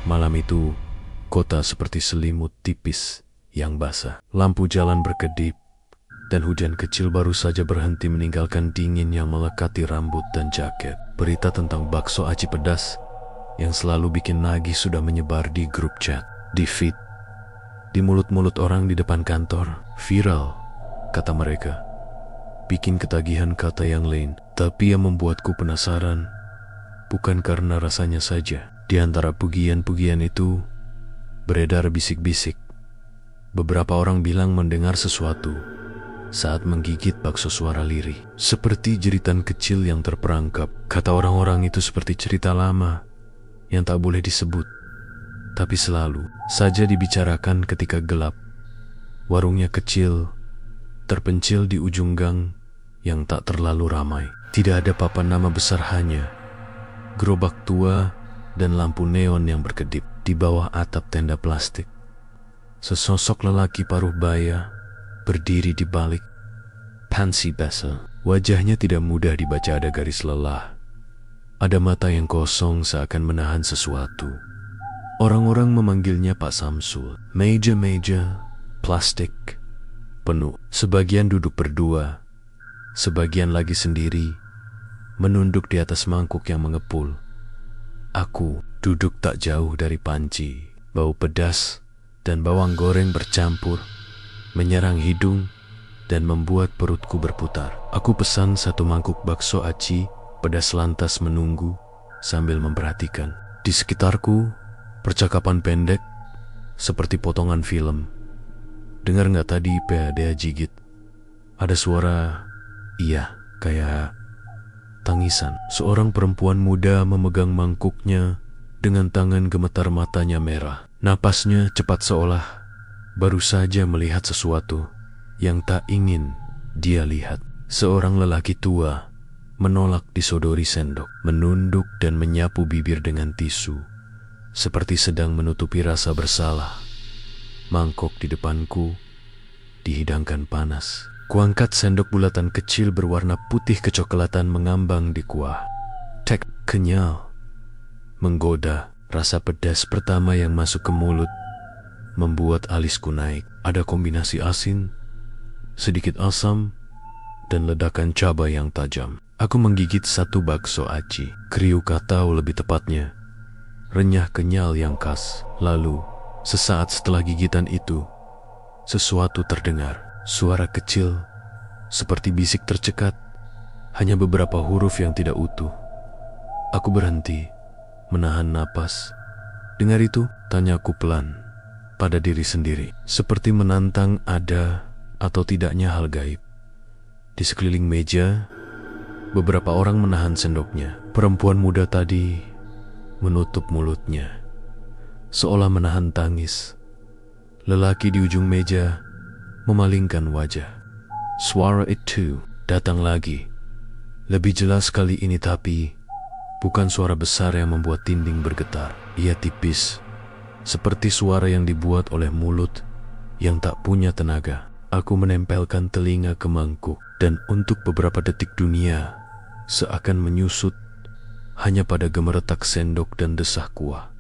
Malam itu, kota seperti selimut tipis yang basah. Lampu jalan berkedip, dan hujan kecil baru saja berhenti meninggalkan dingin yang melekati rambut dan jaket. Berita tentang bakso aci pedas yang selalu bikin nagih sudah menyebar di grup chat, di feed, di mulut-mulut orang di depan kantor. Viral, kata mereka. Bikin ketagihan kata yang lain, tapi yang membuatku penasaran bukan karena rasanya saja. Di antara pujian-pujian itu beredar bisik-bisik. Beberapa orang bilang mendengar sesuatu saat menggigit bakso suara lirih, seperti jeritan kecil yang terperangkap. Kata orang-orang itu seperti cerita lama yang tak boleh disebut, tapi selalu saja dibicarakan ketika gelap. Warungnya kecil, terpencil di ujung gang yang tak terlalu ramai. Tidak ada papan nama besar, hanya gerobak tua dan lampu neon yang berkedip di bawah atap tenda plastik. Sesosok lelaki paruh baya berdiri di balik pansi basah. Wajahnya tidak mudah dibaca, ada garis lelah. Ada mata yang kosong seakan menahan sesuatu. Orang-orang memanggilnya Pak Samsul. Meja-meja plastik penuh. Sebagian duduk berdua, sebagian lagi sendiri, menunduk di atas mangkuk yang mengepul. Aku duduk tak jauh dari panci. Bau pedas dan bawang goreng bercampur, menyerang hidung dan membuat perutku berputar. Aku pesan satu mangkuk bakso aci pedas, lantas menunggu sambil memperhatikan. Di sekitarku, percakapan pendek seperti potongan film. Dengar nggak tadi PADA jigit? Ada suara iya, kayak tangisan. Seorang perempuan muda memegang mangkuknya dengan tangan gemetar, matanya merah. Napasnya cepat seolah baru saja melihat sesuatu yang tak ingin dia lihat. Seorang lelaki tua menolak disodori sendok, menunduk dan menyapu bibir dengan tisu, seperti sedang menutupi rasa bersalah. Mangkok di depanku dihidangkan panas. Kuangkat sendok bulatan kecil berwarna putih kecoklatan mengambang di kuah. Tek kenyal, menggoda. Rasa pedas pertama yang masuk ke mulut membuat alisku naik. Ada kombinasi asin, sedikit asam, dan ledakan cabai yang tajam. Aku menggigit satu bakso aci, kriuk atau lebih tepatnya renyah kenyal yang khas. Lalu, sesaat setelah gigitan itu, sesuatu terdengar. Suara kecil, seperti bisik tercekat, hanya beberapa huruf yang tidak utuh. Aku berhenti, menahan napas. Dengar itu? Tanyaku pelan pada diri sendiri, seperti menantang ada atau tidaknya hal gaib. Di sekeliling meja, beberapa orang menahan sendoknya. Perempuan muda tadi menutup mulutnya, seolah menahan tangis. Lelaki di ujung meja memalingkan wajah. Suara itu datang lagi, lebih jelas kali ini, tapi bukan suara besar yang membuat dinding bergetar. Ia tipis, seperti suara yang dibuat oleh mulut yang tak punya tenaga. Aku menempelkan telinga ke mangkuk, dan untuk beberapa detik dunia seakan menyusut hanya pada gemeretak sendok dan desah kuah.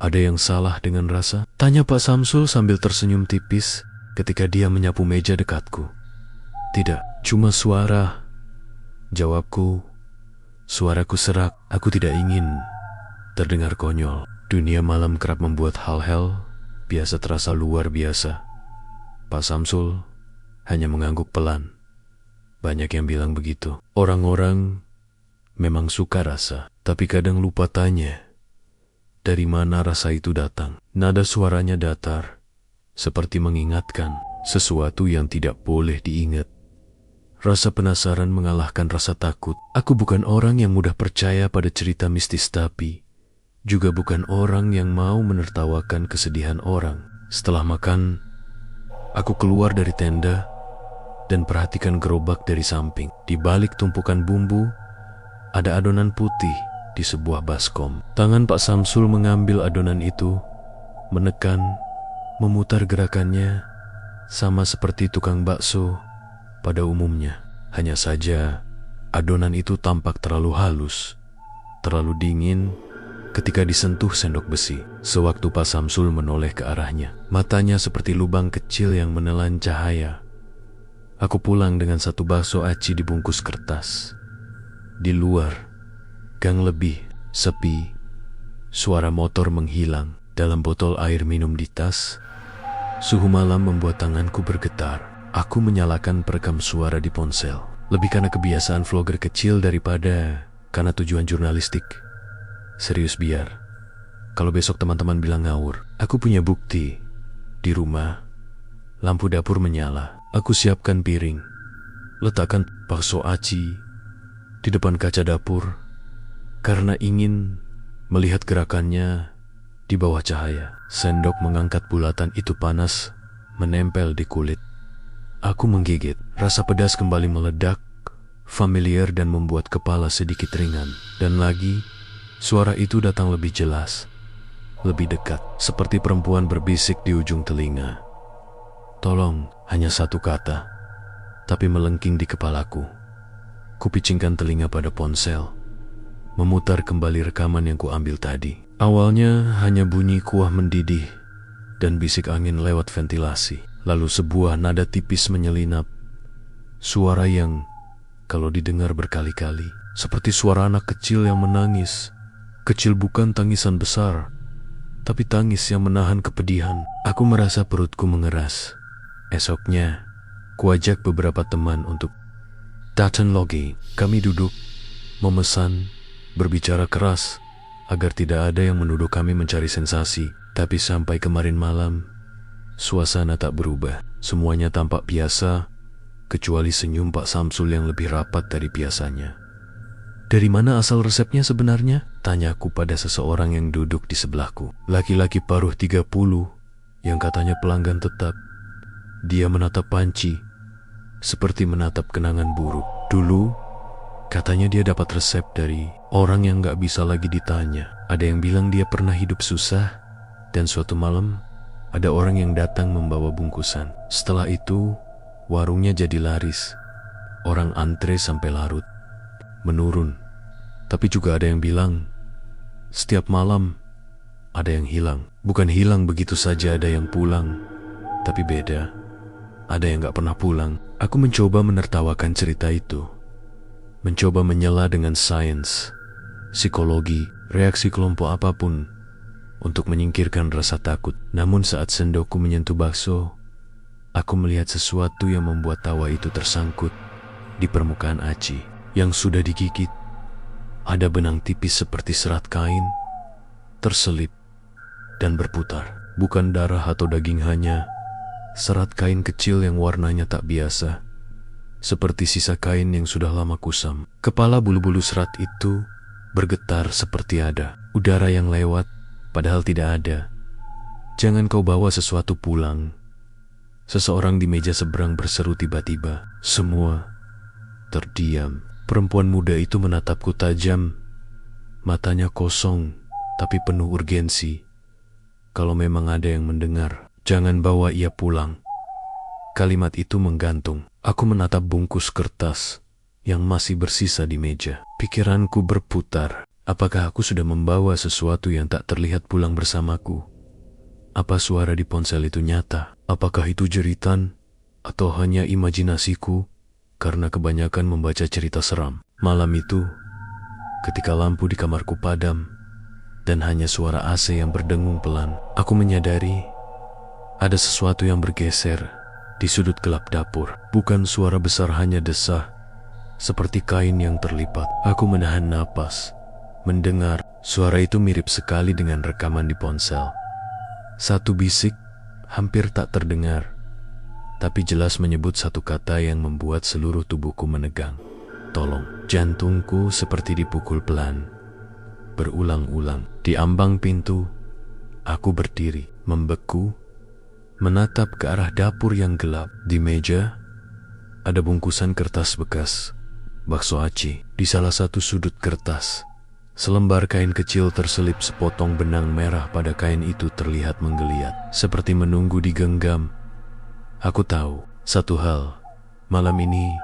Ada yang salah dengan rasa? Tanya Pak Samsul sambil tersenyum tipis ketika dia menyapu meja dekatku. Tidak, cuma suara. Jawabku. Suaraku serak. Aku tidak ingin terdengar konyol. Dunia malam kerap membuat hal-hal biasa terasa luar biasa. Pak Samsul hanya mengangguk pelan. Banyak yang bilang begitu. Orang-orang memang suka rasa, tapi kadang lupa tanya dari mana rasa itu datang. Nada suaranya datar, seperti mengingatkan sesuatu yang tidak boleh diingat. Rasa penasaran mengalahkan rasa takut. Aku bukan orang yang mudah percaya pada cerita mistis, tapi juga bukan orang yang mau menertawakan kesedihan orang. Setelah makan, aku keluar dari tenda dan perhatikan gerobak dari samping. Di balik tumpukan bumbu, ada adonan putih di sebuah baskom. Tangan Pak Samsul mengambil adonan itu, menekan, memutar gerakannya sama seperti tukang bakso pada umumnya. Hanya saja adonan itu tampak terlalu halus, terlalu dingin, ketika disentuh sendok besi. Sewaktu Pak Samsul menoleh ke arahnya, matanya seperti lubang kecil yang menelan cahaya. Aku pulang dengan satu bakso aci dibungkus kertas. Di luar, gang lebih sepi. Suara motor menghilang. Dalam botol air minum di tas, suhu malam membuat tanganku bergetar. Aku menyalakan perekam suara di ponsel. Lebih karena kebiasaan vlogger kecil daripada karena tujuan jurnalistik. Serius biar, kalau besok teman-teman bilang ngawur, aku punya bukti. Di rumah, lampu dapur menyala. Aku siapkan piring, letakkan bakso aci di depan kaca dapur karena ingin melihat gerakannya di bawah cahaya. Sendok mengangkat bulatan itu panas, menempel di kulit. Aku menggigit. Rasa pedas kembali meledak, familiar dan membuat kepala sedikit ringan. Dan lagi, suara itu datang lebih jelas, lebih dekat, seperti perempuan berbisik di ujung telinga. Tolong, hanya satu kata, tapi melengking di kepalaku. Kupicingkan telinga pada ponsel, memutar kembali rekaman yang kuambil tadi. Awalnya hanya bunyi kuah mendidih dan bisik angin lewat ventilasi. Lalu sebuah nada tipis menyelinap. Suara yang kalau didengar berkali-kali, seperti suara anak kecil yang menangis. Kecil bukan tangisan besar, tapi tangis yang menahan kepedihan. Aku merasa perutku mengeras. Esoknya, kuajak beberapa teman untuk datang lagi. Kami duduk, memesan, berbicara keras, agar tidak ada yang menuduh kami mencari sensasi. Tapi sampai kemarin malam, suasana tak berubah. Semuanya tampak biasa, kecuali senyum Pak Samsul yang lebih rapat dari biasanya. Dari mana asal resepnya sebenarnya? Tanyaku pada seseorang yang duduk di sebelahku. Laki-laki paruh 30 yang katanya pelanggan tetap. Dia menatap panci, seperti menatap kenangan buruk. Dulu, katanya dia dapat resep dari orang yang gak bisa lagi ditanya. Ada yang bilang dia pernah hidup susah, dan suatu malam ada orang yang datang membawa bungkusan. Setelah itu, warungnya jadi laris. Orang antre sampai larut. Menurun. Tapi juga ada yang bilang, setiap malam ada yang hilang. Bukan hilang begitu saja, ada yang pulang. Tapi beda. Ada yang gak pernah pulang. Aku mencoba menertawakan cerita itu. Mencoba menyela dengan sains, psikologi, reaksi kelompok apapun untuk menyingkirkan rasa takut. Namun saat sendokku menyentuh bakso, aku melihat sesuatu yang membuat tawa itu tersangkut di permukaan aci yang sudah digigit. Ada benang tipis seperti serat kain, terselip dan berputar. Bukan darah atau daging, hanya serat kain kecil yang warnanya tak biasa, seperti sisa kain yang sudah lama kusam. Kepala bulu-bulu serat itu bergetar seperti ada udara yang lewat, padahal tidak ada. Jangan kau bawa sesuatu pulang. Seseorang di meja seberang berseru tiba-tiba. Semua terdiam. Perempuan muda itu menatapku tajam. Matanya kosong, tapi penuh urgensi. Kalau memang ada yang mendengar, jangan bawa ia pulang. Kalimat itu menggantung. Aku menatap bungkus kertas yang masih bersisa di meja. Pikiranku berputar. Apakah aku sudah membawa sesuatu yang tak terlihat pulang bersamaku? Apa suara di ponsel itu nyata? Apakah itu jeritan? Atau hanya imajinasiku karena kebanyakan membaca cerita seram? Malam itu, ketika lampu di kamarku padam dan hanya suara AC yang berdengung pelan, aku menyadari ada sesuatu yang bergeser di sudut gelap dapur. Bukan suara besar, hanya desah, seperti kain yang terlipat. Aku menahan napas, mendengar. Suara itu mirip sekali dengan rekaman di ponsel. Satu bisik, hampir tak terdengar, tapi jelas menyebut satu kata yang membuat seluruh tubuhku menegang. Tolong. Jantungku seperti dipukul pelan, berulang-ulang. Di ambang pintu, aku berdiri, membeku, menatap ke arah dapur yang gelap. Di meja, ada bungkusan kertas bekas, bakso aci. Di salah satu sudut kertas, selembar kain kecil terselip sepotong benang merah. Pada kain itu terlihat menggeliat, seperti menunggu digenggam. Aku tahu satu hal, malam ini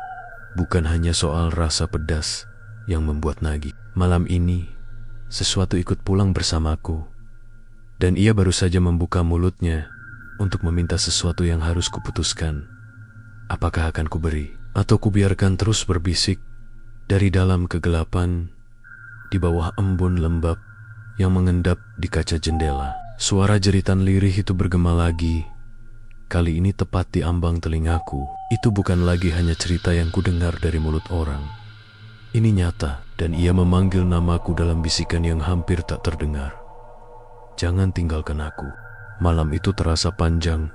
bukan hanya soal rasa pedas yang membuat nagih. Malam ini sesuatu ikut pulang bersamaku. Dan ia baru saja membuka mulutnya untuk meminta sesuatu yang harus kuputuskan. Apakah akan kuberi atau kubiarkan terus berbisik dari dalam kegelapan di bawah embun lembab yang mengendap di kaca jendela. Suara jeritan lirih itu bergema lagi. Kali ini tepat di ambang telingaku. Itu bukan lagi hanya cerita yang kudengar dari mulut orang. Ini nyata, dan ia memanggil namaku dalam bisikan yang hampir tak terdengar. Jangan tinggalkan aku. Malam itu terasa panjang,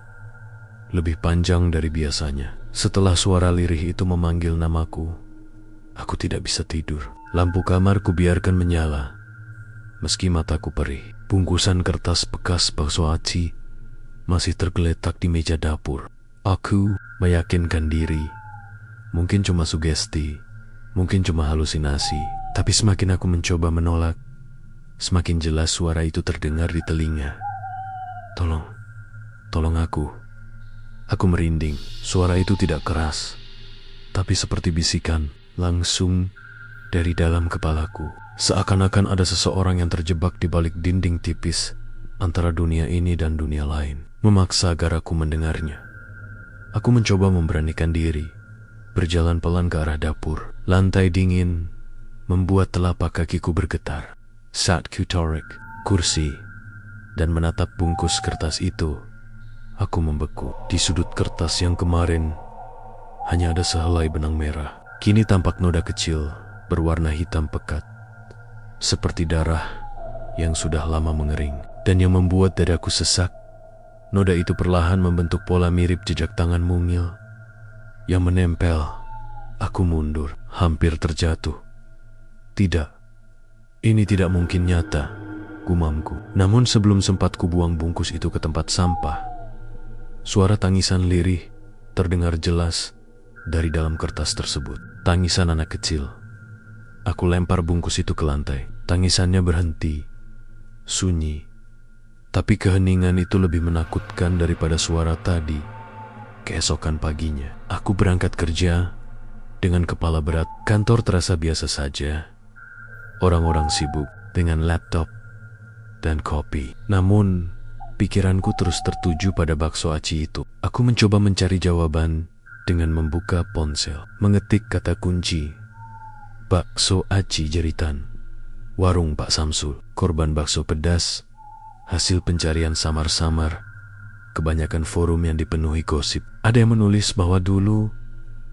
lebih panjang dari biasanya. Setelah suara lirih itu memanggil namaku, aku tidak bisa tidur. Lampu kamar kubiarkan menyala, meski mataku perih. Bungkusan kertas bekas bakso aci masih tergeletak di meja dapur. Aku meyakinkan diri, mungkin cuma sugesti, mungkin cuma halusinasi. Tapi semakin aku mencoba menolak, semakin jelas suara itu terdengar di telinga. Tolong aku. Aku merinding. Suara itu tidak keras, tapi seperti bisikan, langsung dari dalam kepalaku. Seakan-akan ada seseorang yang terjebak di balik dinding tipis antara dunia ini dan dunia lain, memaksa agar aku mendengarnya. Aku mencoba memberanikan diri, berjalan pelan ke arah dapur. Lantai dingin membuat telapak kakiku bergetar. Saat ku tarik kursi dan menatap bungkus kertas itu, aku membeku. Di sudut kertas yang kemarin hanya ada sehelai benang merah, kini tampak noda kecil berwarna hitam pekat, seperti darah yang sudah lama mengering, dan yang membuat dadaku sesak. Noda itu perlahan membentuk pola mirip jejak tangan mungil yang menempel. Aku mundur, hampir terjatuh. Tidak, ini tidak mungkin nyata, gumamku. Namun sebelum sempat kubuang bungkus itu ke tempat sampah, suara tangisan lirih terdengar jelas dari dalam kertas tersebut. Tangisan anak kecil. Aku lempar bungkus itu ke lantai. Tangisannya berhenti, sunyi. Tapi keheningan itu lebih menakutkan daripada suara tadi. Keesokan paginya, aku berangkat kerja dengan kepala berat. Kantor terasa biasa saja. Orang-orang sibuk dengan laptop dan kopi. Namun, pikiranku terus tertuju pada bakso aci itu. Aku mencoba mencari jawaban dengan membuka ponsel, mengetik kata kunci, bakso aci jeritan, warung Pak Samsul, korban bakso pedas, hasil pencarian samar-samar, kebanyakan forum yang dipenuhi gosip. Ada yang menulis bahwa dulu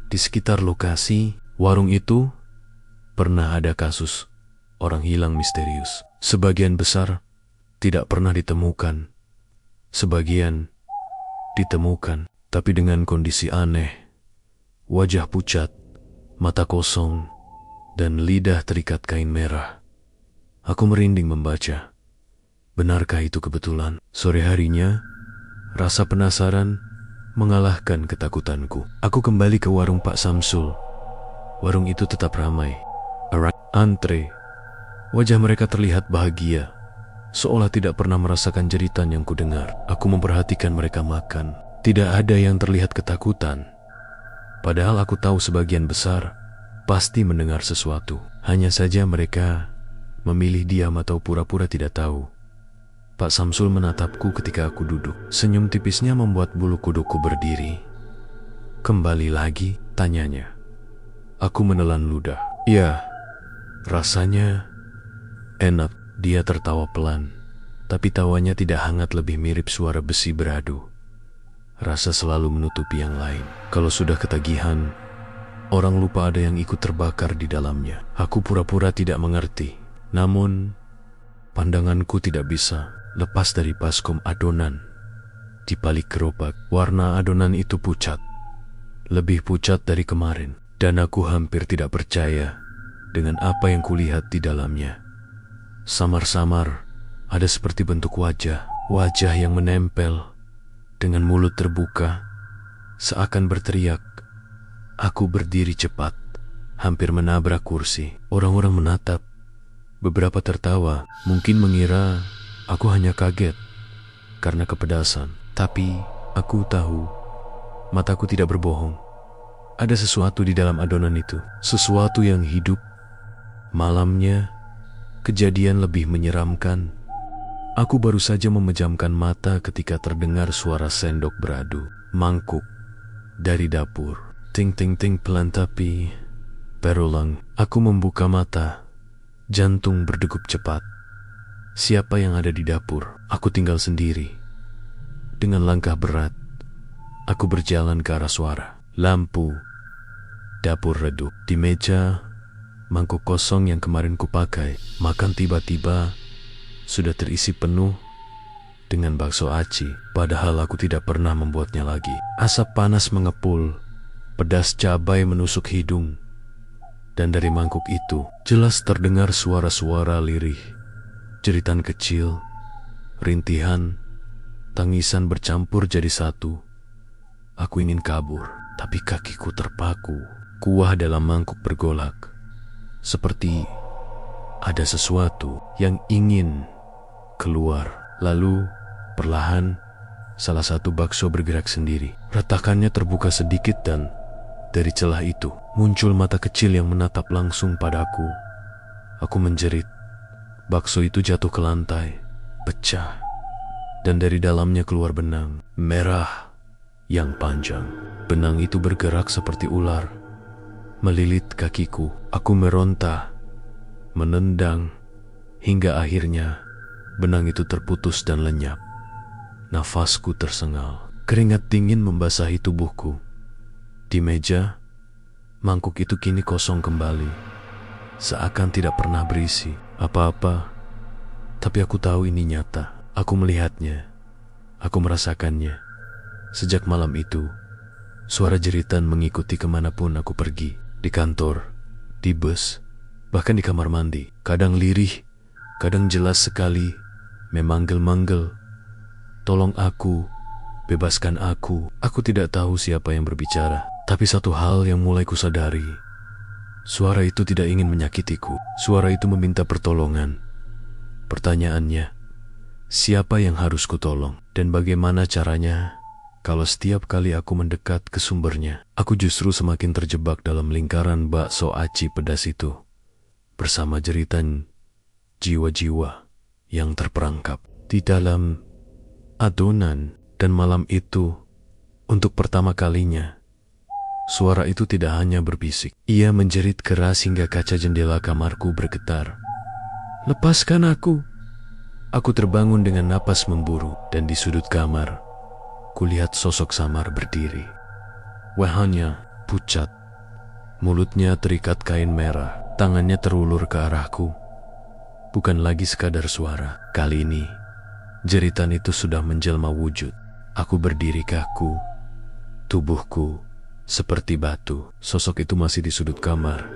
di sekitar lokasi warung itu pernah ada kasus orang hilang misterius. Sebagian besar tidak pernah ditemukan, sebagian ditemukan, tapi dengan kondisi aneh. Wajah pucat, mata kosong, dan lidah terikat kain merah. Aku merinding membaca. Benarkah itu kebetulan? Sore harinya, rasa penasaran mengalahkan ketakutanku. Aku kembali ke warung Pak Samsul. Warung itu tetap ramai. Antre. Wajah mereka terlihat bahagia, seolah tidak pernah merasakan jeritan yang kudengar. Aku memperhatikan mereka makan. Tidak ada yang terlihat ketakutan. Padahal aku tahu sebagian besar pasti mendengar sesuatu. Hanya saja mereka memilih diam atau pura-pura tidak tahu. Pak Samsul menatapku ketika aku duduk. Senyum tipisnya membuat bulu kuduku berdiri. Kembali lagi, tanyanya. Aku menelan ludah. Ya, rasanya enak. Dia tertawa pelan, tapi tawanya tidak hangat, lebih mirip suara besi beradu. Rasa selalu menutupi yang lain. Kalau sudah ketagihan, orang lupa ada yang ikut terbakar di dalamnya. Aku pura-pura tidak mengerti. Namun, pandanganku tidak bisa lepas dari baskom adonan di balik gerobak. Warna adonan itu pucat, lebih pucat dari kemarin, dan aku hampir tidak percaya dengan apa yang kulihat di dalamnya. Samar-samar ada seperti bentuk wajah yang menempel dengan mulut terbuka, seakan berteriak. Aku berdiri cepat, hampir menabrak kursi. Orang-orang menatap, beberapa tertawa, mungkin mengira aku hanya kaget karena kepedasan. Tapi aku tahu, mataku tidak berbohong. Ada sesuatu di dalam adonan itu, sesuatu yang hidup. Malamnya, Kejadian lebih menyeramkan. Aku baru saja memejamkan mata ketika terdengar suara sendok beradu, mangkuk dari dapur. Ting ting ting pelan tapi berulang. Aku membuka mata. Jantung berdegup cepat. Siapa yang ada di dapur? Aku tinggal sendiri. Dengan langkah berat, aku berjalan ke arah suara. Lampu dapur redup. Di meja, mangkuk kosong yang kemarin kupakai makan tiba-tiba sudah terisi penuh dengan bakso aci, padahal aku tidak pernah membuatnya lagi. Asap panas mengepul, pedas cabai menusuk hidung, dan dari mangkuk itu jelas terdengar suara-suara lirih, jeritan kecil, rintihan, tangisan bercampur jadi satu. Aku ingin kabur, tapi kakiku terpaku. Kuah dalam mangkuk bergolak, seperti ada sesuatu yang ingin keluar. Lalu, perlahan, salah satu bakso bergerak sendiri. Retakannya terbuka sedikit dan dari celah itu muncul mata kecil yang menatap langsung padaku. Aku menjerit. Bakso itu jatuh ke lantai, pecah, dan dari dalamnya keluar benang merah yang panjang. Benang itu bergerak seperti ular, melilit kakiku. Aku meronta, menendang, hingga akhirnya benang itu terputus dan lenyap. Nafasku tersengal, keringat dingin membasahi tubuhku. Di meja, mangkuk itu kini kosong kembali, seakan tidak pernah berisi apa-apa. Tapi aku tahu ini nyata. Aku melihatnya, aku merasakannya. Sejak malam itu, suara jeritan mengikuti kemanapun aku pergi. Di kantor, di bus, bahkan di kamar mandi. Kadang lirih, kadang jelas sekali, memanggil-manggil. Tolong aku, bebaskan aku. Aku tidak tahu siapa yang berbicara, tapi satu hal yang mulai kusadari. Suara itu tidak ingin menyakitiku. Suara itu meminta pertolongan. Pertanyaannya, siapa yang harus kutolong? Dan bagaimana caranya? Kalau setiap kali aku mendekat ke sumbernya, aku justru semakin terjebak dalam lingkaran bakso aci pedas itu, bersama jeritan jiwa-jiwa yang terperangkap di dalam adonan. Dan malam itu, untuk pertama kalinya, suara itu tidak hanya berbisik. Ia menjerit keras hingga kaca jendela kamarku bergetar. Lepaskan aku. Aku terbangun dengan napas memburu, dan di sudut kamar, kulihat sosok samar berdiri. Wajahnya pucat, mulutnya terikat kain merah, tangannya terulur ke arahku. Bukan lagi sekadar suara. Kali ini, jeritan itu sudah menjelma wujud. Aku berdiri kaku, tubuhku seperti batu. Sosok itu masih di sudut kamar.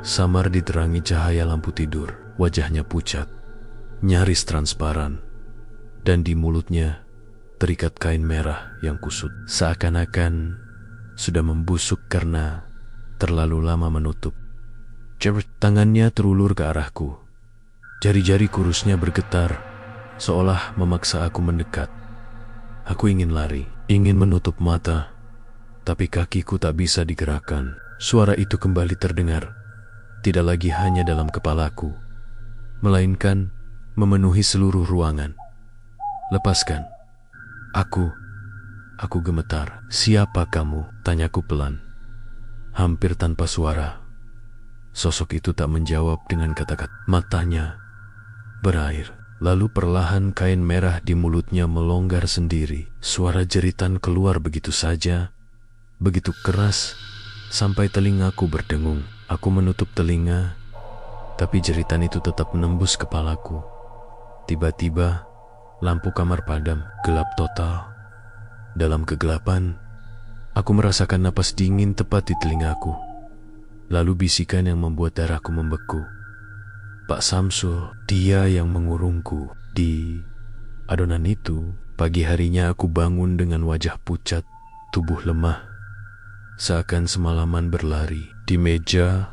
Samar diterangi cahaya lampu tidur. Wajahnya pucat, nyaris transparan, dan di mulutnya terikat kain merah yang kusut, seakan-akan sudah membusuk karena terlalu lama menutup. Tangannya terulur ke arahku. Jari-jari kurusnya bergetar, seolah memaksa aku mendekat. Aku ingin lari, ingin menutup mata, tapi kakiku tak bisa digerakkan. Suara itu kembali terdengar, tidak lagi hanya dalam kepalaku, melainkan memenuhi seluruh ruangan. Lepaskan. Aku gemetar. Siapa kamu? Tanyaku pelan, hampir tanpa suara. Sosok itu tak menjawab dengan kata-kata. Matanya berair. Lalu perlahan kain merah di mulutnya melonggar sendiri. Suara jeritan keluar begitu saja, begitu keras, sampai telingaku berdengung. Aku menutup telinga, tapi jeritan itu tetap menembus kepalaku. Tiba-tiba, lampu kamar padam, gelap total. Dalam kegelapan, aku merasakan napas dingin tepat di telingaku. Lalu bisikan yang membuat darahku membeku. Pak Samsul, dia yang mengurungku di adonan itu. Pagi harinya aku bangun dengan wajah pucat, tubuh lemah, seakan semalaman berlari. Di meja,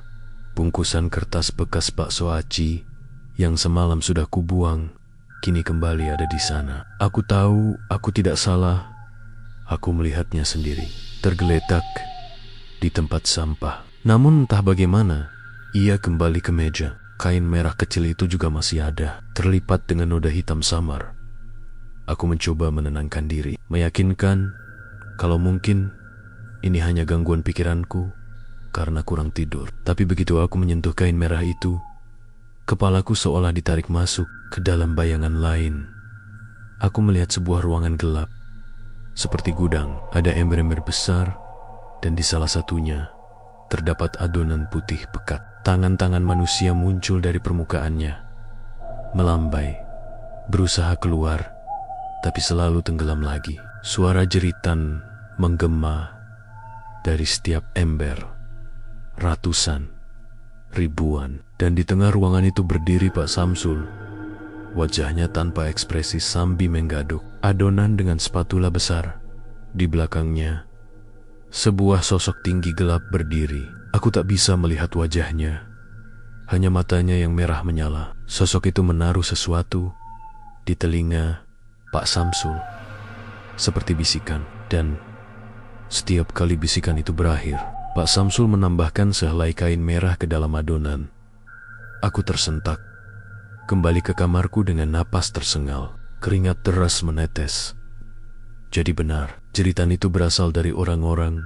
bungkusan kertas bekas bakso aci yang semalam sudah kubuang, kini kembali ada di sana. Aku tahu aku tidak salah. Aku melihatnya sendiri, tergeletak di tempat sampah. Namun entah bagaimana, ia kembali ke meja. Kain merah kecil itu juga masih ada, terlipat dengan noda hitam samar. Aku mencoba menenangkan diri, meyakinkan kalau mungkin ini hanya gangguan pikiranku karena kurang tidur. Tapi begitu aku menyentuh kain merah itu, kepalaku seolah ditarik masuk ke dalam bayangan lain. Aku melihat sebuah ruangan gelap, seperti gudang. Ada ember-ember besar, dan di salah satunya terdapat adonan putih pekat. Tangan-tangan manusia muncul dari permukaannya, melambai, berusaha keluar, tapi selalu tenggelam lagi. Suara jeritan menggema dari setiap ember, ratusan, ribuan. Dan di tengah ruangan itu berdiri Pak Samsul, wajahnya tanpa ekspresi sambil menggaduk adonan dengan spatula besar. Di belakangnya, sebuah sosok tinggi gelap berdiri. Aku tak bisa melihat wajahnya, hanya matanya yang merah menyala. Sosok itu menaruh sesuatu di telinga Pak Samsul, seperti bisikan. Dan setiap kali bisikan itu berakhir, Pak Samsul menambahkan sehelai kain merah ke dalam adonan. Aku tersentak, kembali ke kamarku dengan napas tersengal. Keringat deras menetes. Jadi benar, jeritan itu berasal dari orang-orang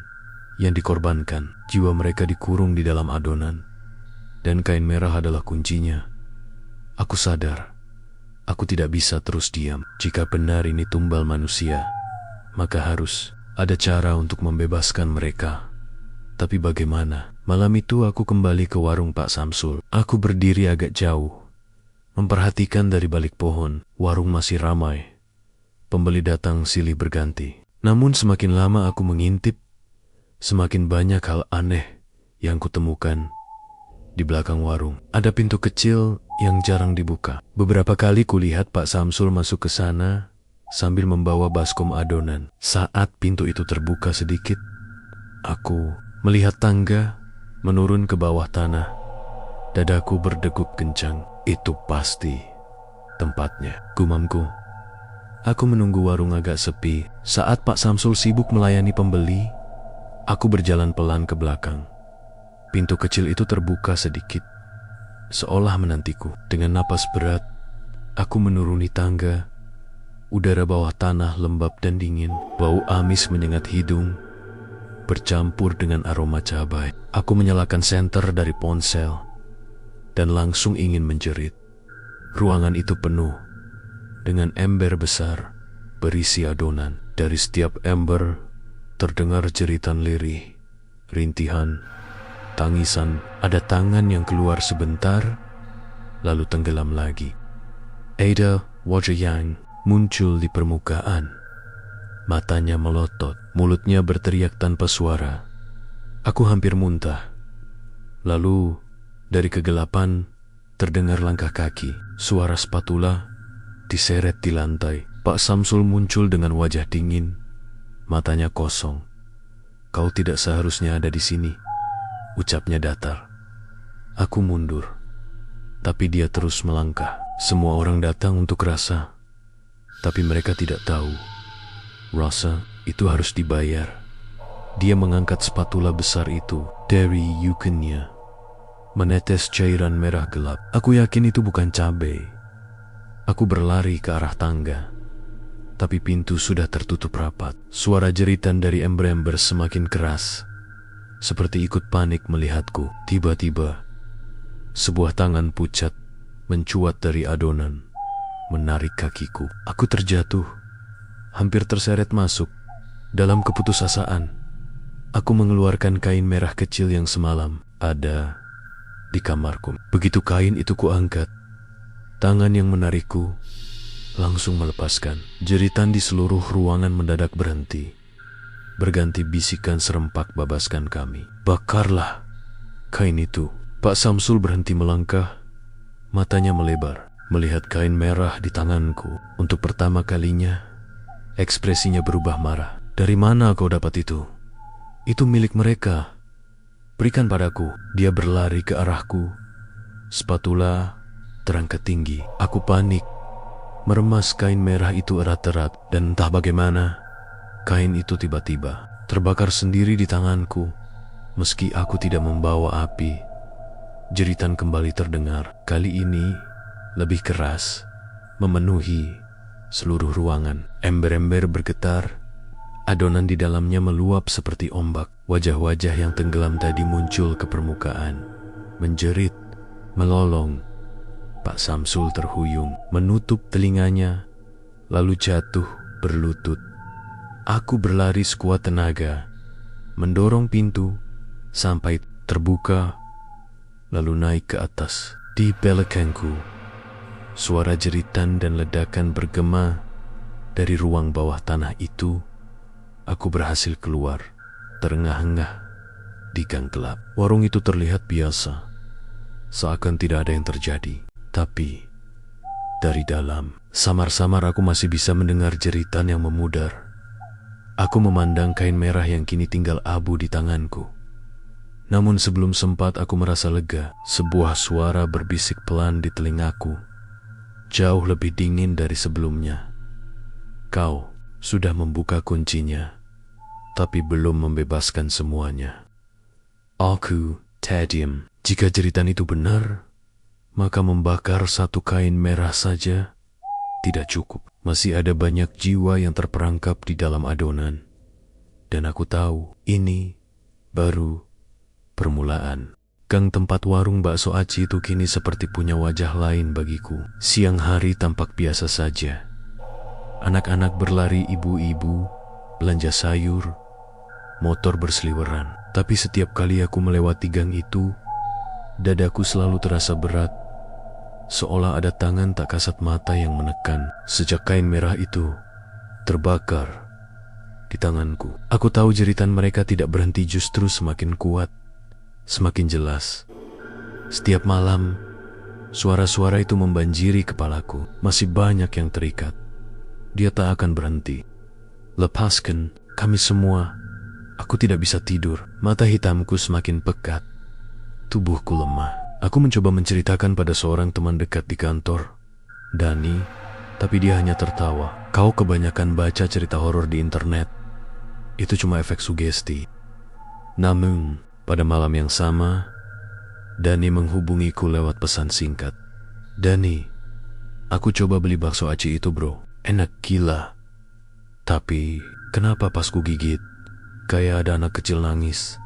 yang dikorbankan. Jiwa mereka dikurung di dalam adonan, dan kain merah adalah kuncinya. Aku sadar, aku tidak bisa terus diam. Jika benar ini tumbal manusia, maka harus ada cara untuk membebaskan mereka. Tapi bagaimana? Malam itu aku kembali ke warung Pak Samsul. Aku berdiri agak jauh, memperhatikan dari balik pohon. Warung masih ramai, pembeli datang silih berganti. Namun semakin lama aku mengintip, semakin banyak hal aneh yang kutemukan. Di belakang warung ada pintu kecil yang jarang dibuka. Beberapa kali kulihat Pak Samsul masuk ke sana sambil membawa baskom adonan. Saat pintu itu terbuka sedikit, aku melihat tangga menurun ke bawah tanah. Dadaku berdegup kencang. Itu pasti tempatnya, gumamku. Aku menunggu warung agak sepi. Saat Pak Samsul sibuk melayani pembeli, aku berjalan pelan ke belakang. Pintu kecil itu terbuka sedikit, seolah menantiku. Dengan napas berat, aku menuruni tangga. Udara bawah tanah lembab dan dingin. Bau amis menyengat hidung, bercampur dengan aroma cabai. Aku menyalakan senter dari ponsel dan langsung ingin menjerit. Ruangan itu penuh dengan ember besar berisi adonan. Dari setiap ember terdengar jeritan lirih, rintihan, tangisan. Ada tangan yang keluar sebentar, lalu tenggelam lagi. Ada Wajayang muncul di permukaan. Matanya melotot, mulutnya berteriak tanpa suara. Aku hampir muntah. Lalu, dari kegelapan, terdengar langkah kaki. Suara spatula diseret di lantai. Pak Samsul muncul dengan wajah dingin, matanya kosong. "Kau tidak seharusnya ada di sini," ucapnya datar. Aku mundur, tapi dia terus melangkah. Semua orang datang untuk rasa, tapi mereka tidak tahu rasa itu harus dibayar. Dia mengangkat spatula besar itu dari yukennya, menetes cairan merah gelap. Aku yakin itu bukan cabai. Aku berlari ke arah tangga, tapi pintu sudah tertutup rapat. Suara jeritan dari ember-ember semakin keras, seperti ikut panik melihatku. Tiba-tiba, sebuah tangan pucat mencuat dari adonan, menarik kakiku. Aku terjatuh, hampir terseret masuk. Dalam keputusasaan, aku mengeluarkan kain merah kecil yang semalam ada di kamarku. Begitu kain itu kuangkat, tangan yang menarikku langsung melepaskan. Jeritan di seluruh ruangan mendadak berhenti, berganti bisikan serempak babaskan kami. "Bakarlah kain itu." Pak Samsul berhenti melangkah, matanya melebar, melihat kain merah di tanganku. Untuk pertama kalinya, ekspresinya berubah marah. "Dari mana kau dapat itu?" "Itu milik mereka. Berikan padaku." Dia berlari ke arahku. Spatula terangkat tinggi. Aku panik, meremas kain merah itu erat-erat, dan entah bagaimana, kain itu tiba-tiba terbakar sendiri di tanganku. Meski aku tidak membawa api, Jeritan kembali terdengar. Kali ini lebih keras, memenuhi seluruh ruangan. Ember-ember bergetar, adonan di dalamnya meluap seperti ombak. Wajah-wajah yang tenggelam tadi muncul ke permukaan, menjerit, melolong. Pak Samsul terhuyung, menutup telinganya, lalu jatuh berlutut. Aku berlari sekuat tenaga, mendorong pintu sampai terbuka, lalu naik ke atas. Di belakangku, suara jeritan dan ledakan bergema dari ruang bawah tanah itu. Aku berhasil keluar, terengah-engah di gang gelap. Warung itu terlihat biasa, seakan tidak ada yang terjadi. Tapi dari dalam, samar-samar aku masih bisa mendengar jeritan yang memudar. Aku memandang kain merah yang kini tinggal abu di tanganku. Namun sebelum sempat aku merasa lega, sebuah suara berbisik pelan di telingaku, jauh lebih dingin dari sebelumnya. Kau sudah membuka kuncinya, tapi belum membebaskan semuanya. Aku terdiam. Jika jeritan itu benar, maka membakar satu kain merah saja tidak cukup. Masih ada banyak jiwa yang terperangkap di dalam adonan. Dan aku tahu ini baru permulaan. Gang tempat warung bakso aci itu kini seperti punya wajah lain bagiku. Siang hari tampak biasa saja. Anak-anak berlari, ibu-ibu belanja sayur, motor berseliweran. Tapi setiap kali aku melewati gang itu, dadaku selalu terasa berat, seolah ada tangan tak kasat mata yang menekan. Sejak kain merah itu terbakar di tanganku, aku tahu jeritan mereka tidak berhenti, justru semakin kuat, semakin jelas. Setiap malam, suara-suara itu membanjiri kepalaku. Masih banyak yang terikat. Dia tak akan berhenti. Lepaskan kami semua. Aku tidak bisa tidur. Mata hitamku semakin pekat. Tubuhku lemah. Aku mencoba menceritakan pada seorang teman dekat di kantor, Dani, tapi dia hanya tertawa. Kau kebanyakan baca cerita horor di internet. Itu cuma efek sugesti. Namun, pada malam yang sama, Dani menghubungiku lewat pesan singkat. Dani, aku coba beli bakso aci itu bro. Enak gila. Tapi, kenapa pas ku gigit, kayak ada anak kecil nangis?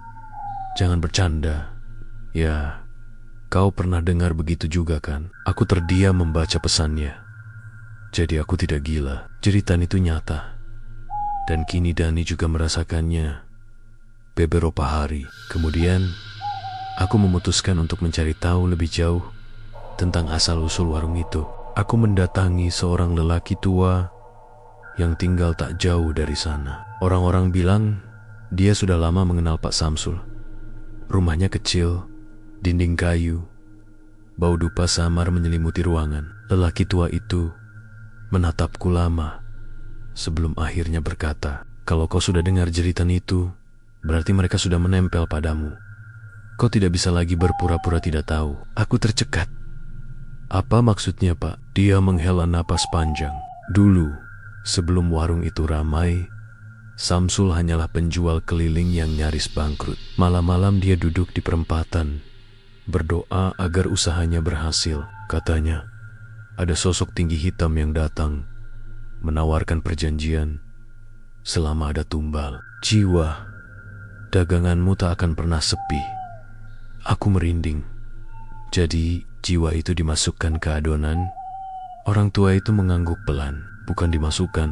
Jangan bercanda. Ya, kau pernah dengar begitu juga kan? Aku terdiam membaca pesannya. Jadi aku tidak gila. Jeritan itu nyata. Dan kini Dani juga merasakannya beberapa hari. Kemudian, aku memutuskan untuk mencari tahu lebih jauh tentang asal-usul warung itu. Aku mendatangi seorang lelaki tua yang tinggal tak jauh dari sana. Orang-orang bilang dia sudah lama mengenal Pak Samsul. Rumahnya kecil, dinding kayu, bau dupa samar menyelimuti ruangan. Lelaki tua itu menatapku lama sebelum akhirnya berkata, kalau kau sudah dengar jeritan itu, berarti mereka sudah menempel padamu. Kau tidak bisa lagi berpura-pura tidak tahu. Aku tercekat. Apa maksudnya, Pak? Dia menghela napas panjang. Dulu, sebelum warung itu ramai, Samsul hanyalah penjual keliling yang nyaris bangkrut. Malam-malam dia duduk di perempatan, berdoa agar usahanya berhasil. Katanya, ada sosok tinggi hitam yang datang, menawarkan perjanjian selama ada tumbal. Jiwa, daganganmu tak akan pernah sepi. Aku merinding. Jadi, jiwa itu dimasukkan ke adonan. Orang tua itu mengangguk pelan, bukan dimasukkan,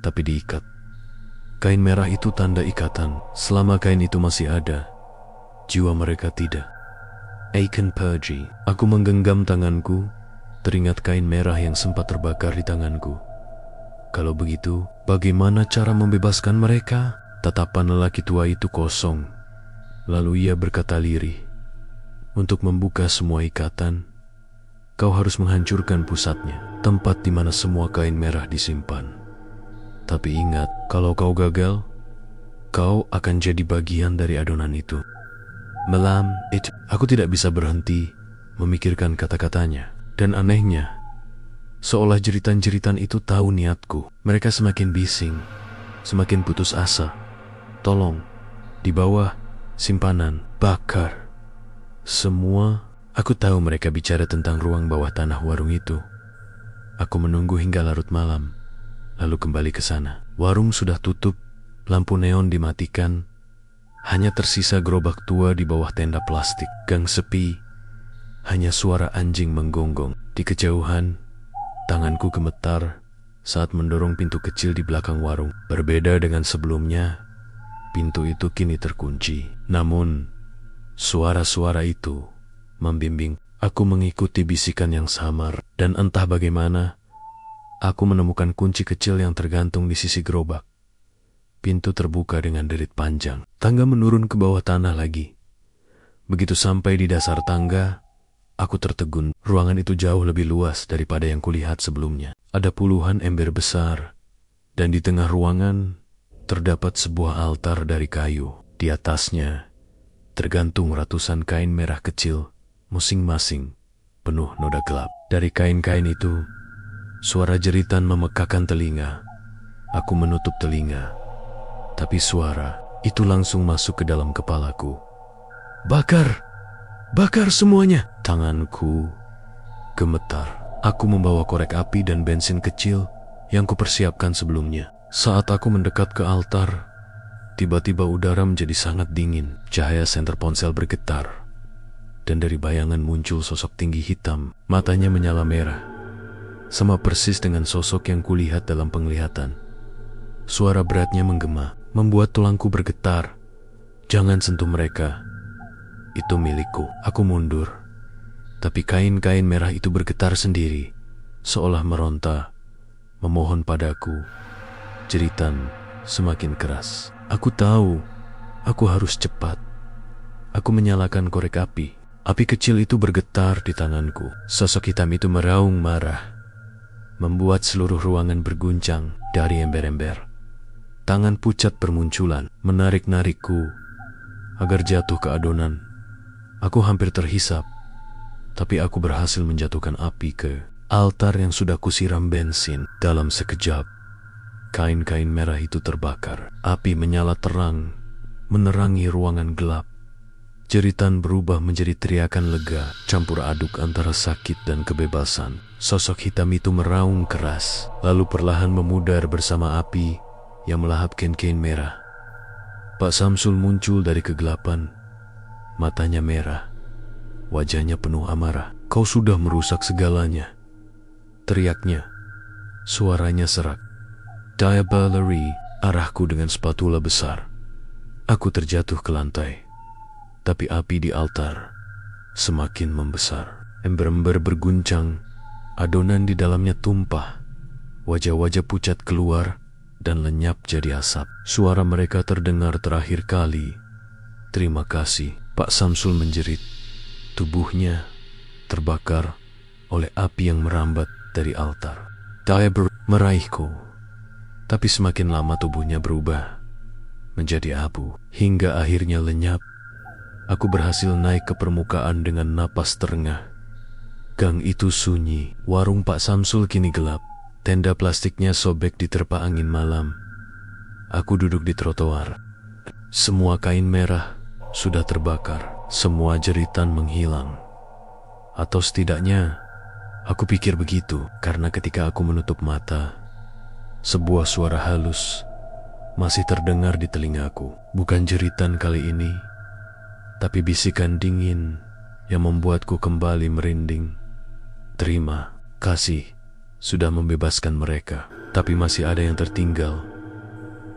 tapi diikat. Kain merah itu tanda ikatan. Selama kain itu masih ada, jiwa mereka tidak. Aiken Perji. Aku menggenggam tanganku, teringat kain merah yang sempat terbakar di tanganku. Kalau begitu, bagaimana cara membebaskan mereka? Tatapan lelaki tua itu kosong. Lalu ia berkata lirih, untuk membuka semua ikatan, kau harus menghancurkan pusatnya, tempat di mana semua kain merah disimpan. Tapi ingat, kalau kau gagal, kau akan jadi bagian dari adonan itu. Malam itu, aku tidak bisa berhenti memikirkan kata-katanya. Dan anehnya, seolah jeritan-jeritan itu tahu niatku. Mereka semakin bising, semakin putus asa. Tolong, di bawah, simpanan, bakar. Aku tahu mereka bicara tentang ruang bawah tanah warung itu. Aku menunggu hingga larut malam, lalu kembali ke sana. Warung sudah tutup, lampu neon dimatikan, hanya tersisa gerobak tua di bawah tenda plastik. Gang sepi, hanya suara anjing menggonggong. Di kejauhan, tanganku gemetar saat mendorong pintu kecil di belakang warung. Berbeda dengan sebelumnya, pintu itu kini terkunci. Namun, suara-suara itu membimbing. Aku mengikuti bisikan yang samar, dan entah bagaimana, aku menemukan kunci kecil yang tergantung di sisi gerobak. Pintu terbuka dengan derit panjang. Tangga menurun ke bawah tanah lagi. Begitu sampai di dasar tangga, aku tertegun. Ruangan itu jauh lebih luas daripada yang kulihat sebelumnya. Ada puluhan ember besar, dan di tengah ruangan terdapat sebuah altar dari kayu. Di atasnya tergantung ratusan kain merah kecil, masing-masing penuh noda gelap. Dari kain-kain itu, suara jeritan memekakan telinga. Aku menutup telinga, tapi suara itu langsung masuk ke dalam kepalaku. Bakar! Bakar semuanya! Tanganku gemetar. Aku membawa korek api dan bensin kecil yang kupersiapkan sebelumnya. Saat aku mendekat ke altar, tiba-tiba udara menjadi sangat dingin. Cahaya senter ponsel bergetar, dan dari bayangan muncul sosok tinggi hitam. Matanya menyala merah, sama persis dengan sosok yang kulihat dalam penglihatan. Suara beratnya menggema, membuat tulangku bergetar. Jangan sentuh mereka, itu milikku. Aku mundur, tapi kain-kain merah itu bergetar sendiri, seolah meronta, memohon padaku. Jeritan semakin keras. Aku tahu, aku harus cepat. Aku menyalakan korek api. Api kecil itu bergetar di tanganku. Sosok hitam itu meraung marah, membuat seluruh ruangan berguncang dari ember-ember. Tangan pucat bermunculan, menarik-narikku agar jatuh ke adonan. Aku hampir terhisap, tapi aku berhasil menjatuhkan api ke altar yang sudah kusiram bensin. Dalam sekejap, kain-kain merah itu terbakar. Api menyala terang, menerangi ruangan gelap. Jeritan berubah menjadi teriakan lega, campur aduk antara sakit dan kebebasan. Sosok hitam itu meraung keras, lalu perlahan memudar bersama api yang melahap kain-kain merah. Pak Samsul muncul dari kegelapan. Matanya merah, wajahnya penuh amarah. Kau sudah merusak segalanya, teriaknya. Suaranya serak. Diablerie, arahku dengan spatula besar. Aku terjatuh ke lantai, tapi api di altar semakin membesar. Ember-ember berguncang, adonan di dalamnya tumpah. Wajah-wajah pucat keluar dan lenyap jadi asap. Suara mereka terdengar terakhir kali. Terima kasih. Pak Samsul menjerit. Tubuhnya terbakar oleh api yang merambat dari altar. Diablerie meraihku, tapi semakin lama tubuhnya berubah menjadi abu, hingga akhirnya lenyap. Aku berhasil naik ke permukaan dengan napas terengah. Gang itu sunyi. Warung Pak Samsul kini gelap. Tenda plastiknya sobek diterpa angin malam. Aku duduk di trotoar. Semua kain merah sudah terbakar. Semua jeritan menghilang. Atau setidaknya, aku pikir begitu, karena ketika aku menutup mata, sebuah suara halus masih terdengar di telingaku. Bukan jeritan kali ini, tapi bisikan dingin yang membuatku kembali merinding. Terima kasih sudah membebaskan mereka, tapi masih ada yang tertinggal.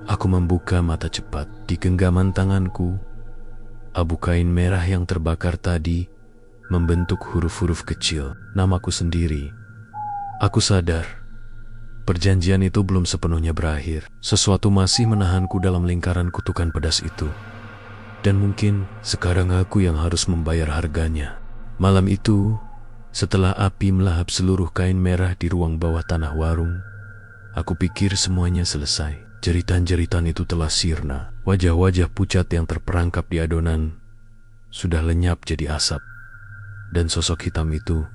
Aku membuka mata cepat. Di genggaman tanganku, abu kain merah yang terbakar tadi membentuk huruf-huruf kecil, namaku sendiri. Aku sadar, perjanjian itu belum sepenuhnya berakhir. Sesuatu masih menahanku dalam lingkaran kutukan pedas itu. Dan mungkin sekarang aku yang harus membayar harganya. Malam itu, setelah api melahap seluruh kain merah di ruang bawah tanah warung, aku pikir semuanya selesai. Jeritan-jeritan itu telah sirna. Wajah-wajah pucat yang terperangkap di adonan sudah lenyap jadi asap. Dan sosok hitam itu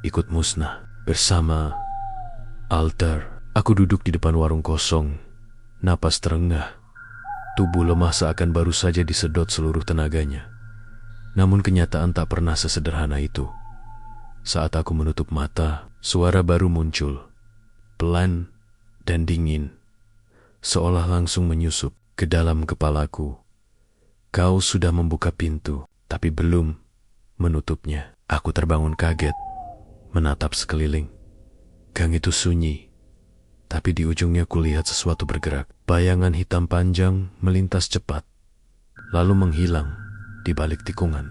ikut musnah bersama altar. Aku duduk di depan warung kosong, napas terengah. Tubuh lemah seakan baru saja disedot seluruh tenaganya. Namun kenyataan tak pernah sesederhana itu. Saat aku menutup mata, suara baru muncul, pelan dan dingin, seolah langsung menyusup ke dalam kepalaku. Kau sudah membuka pintu, tapi belum menutupnya. Aku terbangun kaget, menatap sekeliling. Gang itu sunyi, tapi di ujungnya kulihat sesuatu bergerak. Bayangan hitam panjang melintas cepat, lalu menghilang di balik tikungan.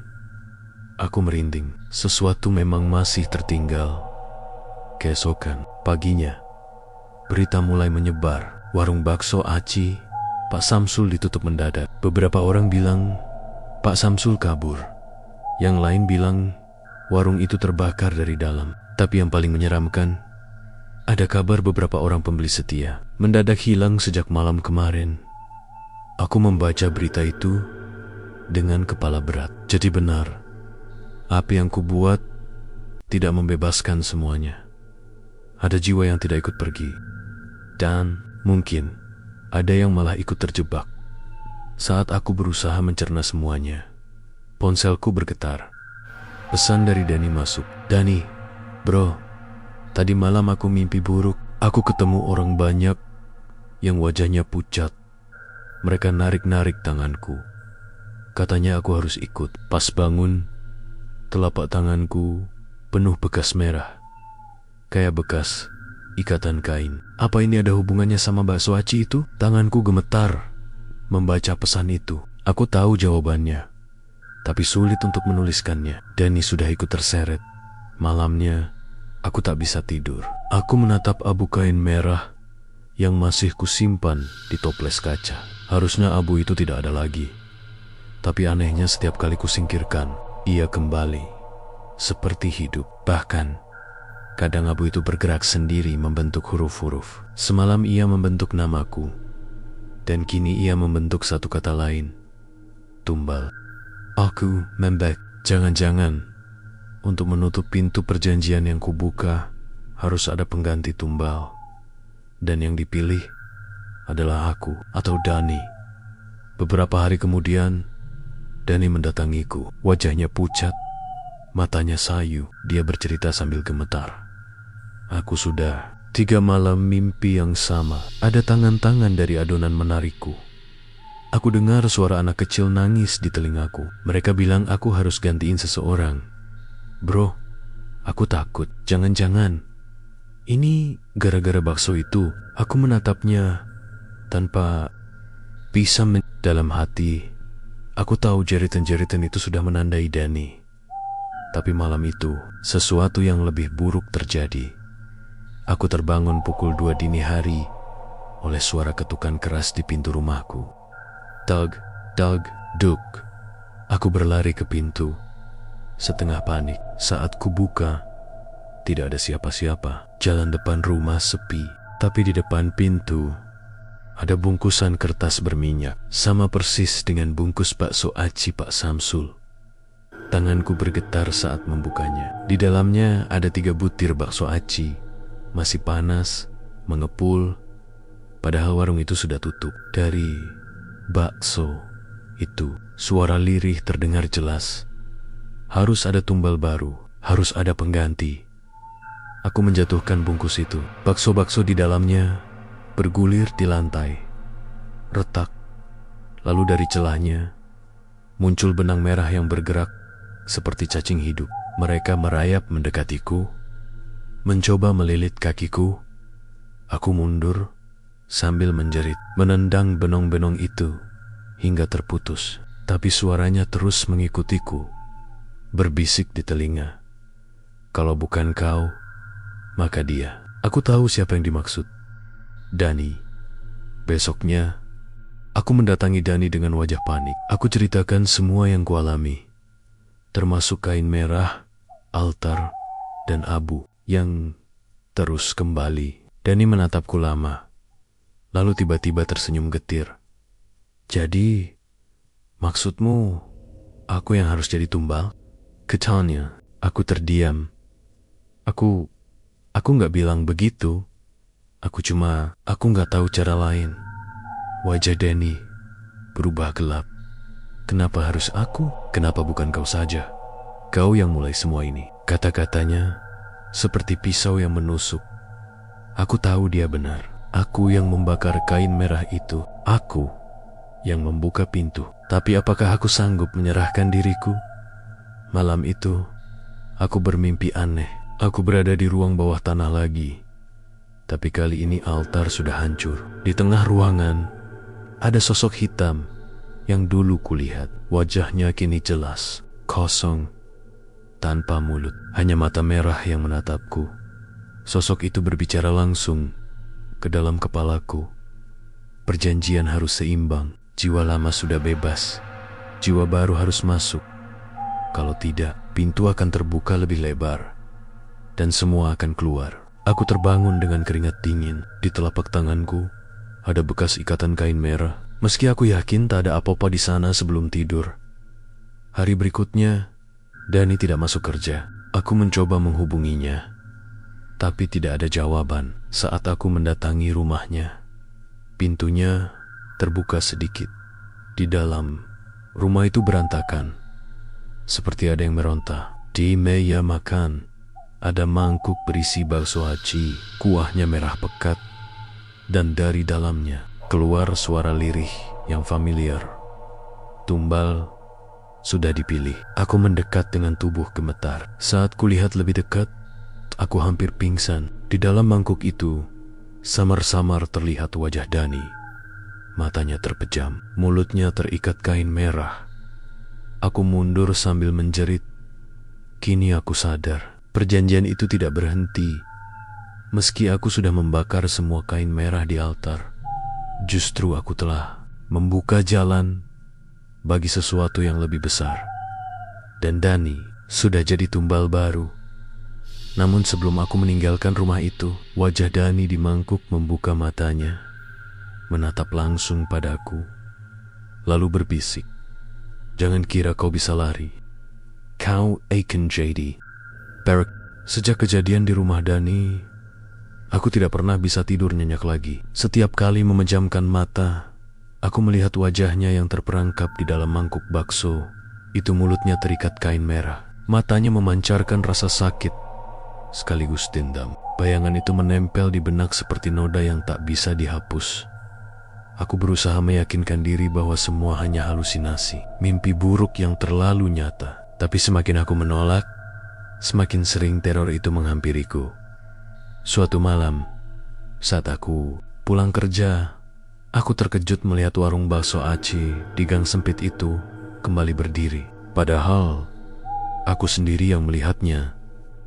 Aku merinding, sesuatu memang masih tertinggal. Keesokan paginya, berita mulai menyebar. Warung bakso Aci Pak Samsul ditutup mendadak. Beberapa orang bilang Pak Samsul kabur. Yang lain bilang warung itu terbakar dari dalam. Tapi yang paling menyeramkan, ada kabar beberapa orang pembeli setia mendadak hilang sejak malam kemarin. Aku membaca berita itu dengan kepala berat. Jadi benar, apa yang kubuat tidak membebaskan semuanya. Ada jiwa yang tidak ikut pergi. Dan mungkin ada yang malah ikut terjebak. Saat aku berusaha mencerna semuanya, ponselku bergetar. Pesan dari Dani masuk. Dani, bro, tadi malam aku mimpi buruk. Aku ketemu orang banyak yang wajahnya pucat. Mereka narik-narik tanganku. Katanya aku harus ikut. Pas bangun, telapak tanganku penuh bekas merah, kayak bekas ikatan kain. Apa ini ada hubungannya sama bakso aci itu? Tanganku gemetar membaca pesan itu. Aku tahu jawabannya, tapi sulit untuk menuliskannya. Dani sudah ikut terseret. Malamnya, aku tak bisa tidur. Aku menatap abu kain merah yang masih kusimpan di toples kaca. Harusnya abu itu tidak ada lagi. Tapi anehnya setiap kali kusingkirkan, ia kembali, seperti hidup. Bahkan, kadang abu itu bergerak sendiri membentuk huruf-huruf. Semalam ia membentuk namaku, dan kini ia membentuk satu kata lain, tumbal. Aku membek. Jangan-jangan, untuk menutup pintu perjanjian yang kubuka, harus ada pengganti tumbal. Dan yang dipilih adalah aku atau Dani. Beberapa hari kemudian, Dani mendatangiku. Wajahnya pucat, matanya sayu. Dia bercerita sambil gemetar. Aku sudah 3 malam mimpi yang sama. Ada tangan-tangan dari adonan menarikku. Aku dengar suara anak kecil nangis di telingaku. Mereka bilang aku harus gantiin seseorang. Bro, aku takut. Jangan-jangan ini gara-gara bakso itu. Aku menatapnya tanpa bisa dalam hati. Aku tahu jeritan-jeritan itu sudah menandai Dani. Tapi malam itu, sesuatu yang lebih buruk terjadi. Aku terbangun pukul 2 dini hari oleh suara ketukan keras di pintu rumahku. Tug, tug, duk. Aku berlari ke pintu, setengah panik. Saat kubuka, tidak ada siapa-siapa. Jalan depan rumah sepi. Tapi di depan pintu, ada bungkusan kertas berminyak, sama persis dengan bungkus bakso aci Pak Samsul. Tanganku bergetar saat membukanya. Di dalamnya ada 3 butir bakso aci, masih panas, mengepul, padahal warung itu sudah tutup. Dari bakso itu, suara lirih terdengar jelas. Harus ada tumbal baru, harus ada pengganti. Aku menjatuhkan bungkus itu. Bakso-bakso di dalamnya bergulir di lantai, retak. Lalu dari celahnya muncul benang merah yang bergerak seperti cacing hidup. Mereka merayap mendekatiku, mencoba melilit kakiku. Aku mundur sambil menjerit, menendang benong-benong itu hingga terputus. Tapi suaranya terus mengikutiku, berbisik di telinga. Kalau bukan kau, maka dia. Aku tahu siapa yang dimaksud. Dani. Besoknya, aku mendatangi Dani dengan wajah panik. Aku ceritakan semua yang kualami, termasuk kain merah, altar, dan abu yang terus kembali. Dani menatapku lama, lalu tiba-tiba tersenyum getir. Jadi, maksudmu aku yang harus jadi tumbal? Katanya. Aku terdiam. Aku nggak bilang begitu. Aku nggak tahu cara lain. Wajah Dani berubah gelap. Kenapa harus aku? Kenapa bukan kau saja? Kau yang mulai semua ini. Kata-katanya seperti pisau yang menusuk. Aku tahu dia benar. Aku yang membakar kain merah itu. Aku yang membuka pintu. Tapi apakah aku sanggup menyerahkan diriku? Malam itu, aku bermimpi aneh. Aku berada di ruang bawah tanah lagi. Tapi kali ini altar sudah hancur. Di tengah ruangan, ada sosok hitam yang dulu kulihat. Wajahnya kini jelas, kosong, tanpa mulut. Hanya mata merah yang menatapku. Sosok itu berbicara langsung ke dalam kepalaku. Perjanjian harus seimbang. Jiwa lama sudah bebas. Jiwa baru harus masuk. Kalau tidak, pintu akan terbuka lebih lebar. Dan semua akan keluar. Aku terbangun dengan keringat dingin. Di telapak tanganku ada bekas ikatan kain merah. Meski aku yakin tak ada apa-apa di sana sebelum tidur. Hari berikutnya, Dani tidak masuk kerja. Aku mencoba menghubunginya, tapi tidak ada jawaban. Saat aku mendatangi rumahnya, pintunya terbuka sedikit. Di dalam, rumah itu berantakan, seperti ada yang meronta. Di meja makan, ada mangkuk berisi bakso aci, kuahnya merah pekat, dan dari dalamnya keluar suara lirih yang familiar. Tumbal sudah dipilih. Aku mendekat dengan tubuh gemetar. Saat kulihat lebih dekat, aku hampir pingsan. Di dalam mangkuk itu, samar-samar terlihat wajah Dani. Matanya terpejam, mulutnya terikat kain merah. Aku mundur sambil menjerit. Kini aku sadar, perjanjian itu tidak berhenti. Meski aku sudah membakar semua kain merah di altar, justru aku telah membuka jalan bagi sesuatu yang lebih besar. Dan Dani sudah jadi tumbal baru. Namun sebelum aku meninggalkan rumah itu, wajah Dani di mangkuk membuka matanya, menatap langsung padaku, lalu berbisik, "Jangan kira kau bisa lari. Kau akan jadi." Sejak kejadian di rumah Dani, aku tidak pernah bisa tidur nyenyak lagi. Setiap kali memejamkan mata, aku melihat wajahnya yang terperangkap di dalam mangkuk bakso. Itu mulutnya terikat kain merah. Matanya memancarkan rasa sakit sekaligus dendam. Bayangan itu menempel di benak seperti noda yang tak bisa dihapus. Aku berusaha meyakinkan diri bahwa semua hanya halusinasi, mimpi buruk yang terlalu nyata. Tapi semakin aku menolak, semakin sering teror itu menghampiriku. Suatu malam, saat aku pulang kerja, aku terkejut melihat warung bakso aci di gang sempit itu kembali berdiri. Padahal aku sendiri yang melihatnya